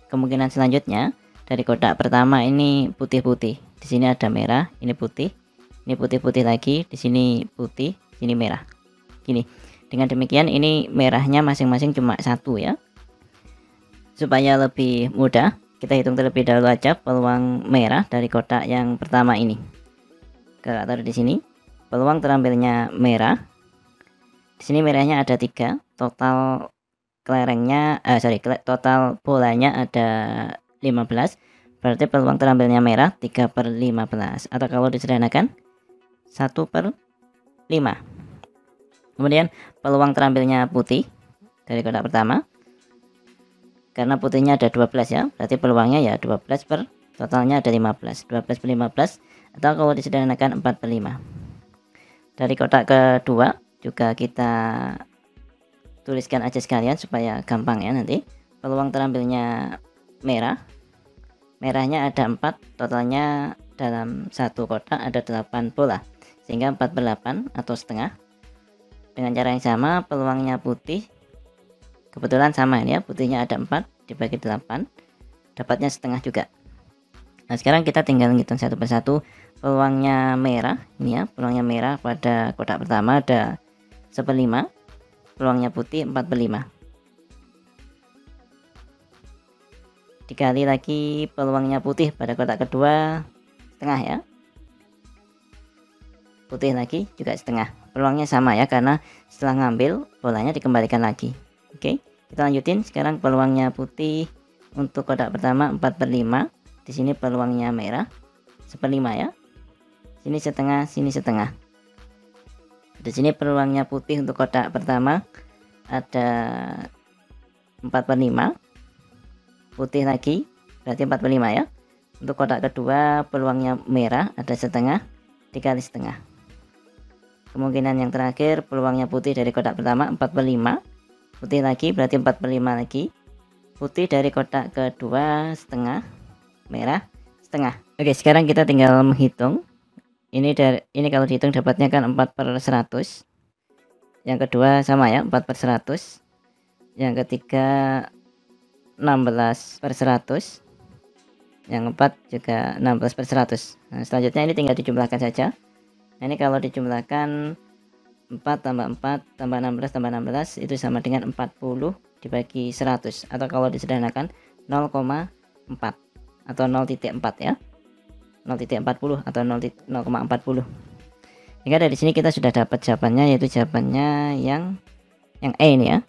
Kemungkinan selanjutnya dari kotak pertama ini putih-putih. Di sini ada merah, ini putih. Ini putih-putih lagi, di sini putih, sini merah. Gini. Dengan demikian ini merahnya masing-masing cuma 1 ya. Supaya lebih mudah, Kita hitung terlebih dahulu aja peluang merah dari kotak yang pertama ini. Taruh di sini. Peluang terampilnya merah. Di sini merahnya ada 3, total kelerengnya total bolanya ada 15. Berarti peluang terampilnya merah 3/15, atau kalau disederhanakan 1/5. Kemudian peluang terampilnya putih dari kotak pertama, karena putihnya ada 12 ya, berarti peluangnya ya 12 per totalnya ada 15, 12/15, atau kalau disederhanakan 4/5. Dari kotak kedua juga kita tuliskan aja sekalian supaya gampang ya nanti. Peluang terampilnya merahnya ada 4, totalnya dalam satu kotak ada 8 bola, sehingga 4/8 atau setengah. Dengan cara yang sama peluangnya putih kebetulan sama ini ya, putihnya ada 4 dibagi 8, dapatnya setengah juga. Nah sekarang kita tinggal ngitung satu persatu. Peluangnya merah ini ya, peluangnya merah pada kotak pertama ada 1/5, peluangnya putih 4/5. Dikali lagi peluangnya putih pada kotak kedua setengah ya, putih lagi juga setengah. Peluangnya sama ya, karena setelah ngambil bolanya dikembalikan lagi. Oke, kita lanjutin. Sekarang peluangnya putih untuk kotak pertama 4/5. Di sini peluangnya merah 1/5 ya, sini setengah, sini setengah. Di sini peluangnya putih untuk kotak pertama ada 4/5, putih lagi berarti 4/5 ya. Untuk kotak kedua peluangnya merah ada setengah dikali setengah. Kemungkinan yang terakhir peluangnya putih dari kotak pertama 4/5, putih lagi berarti 4/5 lagi, putih dari kotak kedua setengah, merah setengah. Oke, sekarang kita tinggal menghitung. Ini kalau dihitung dapatnya kan 4/100. Yang kedua sama ya, 4/100. Yang ketiga 16/100. Yang keempat juga 16/100. Nah, selanjutnya ini tinggal dijumlahkan saja. Nah, ini kalau dijumlahkan 4 tambah 4 tambah 16 tambah 16 itu sama dengan 40 dibagi 100, atau kalau disederhanakan 0,4 atau 0,4 ya, 0,40 atau 0,40. Hingga dari sini kita sudah dapat jawabannya, yaitu jawabannya yang E ini ya,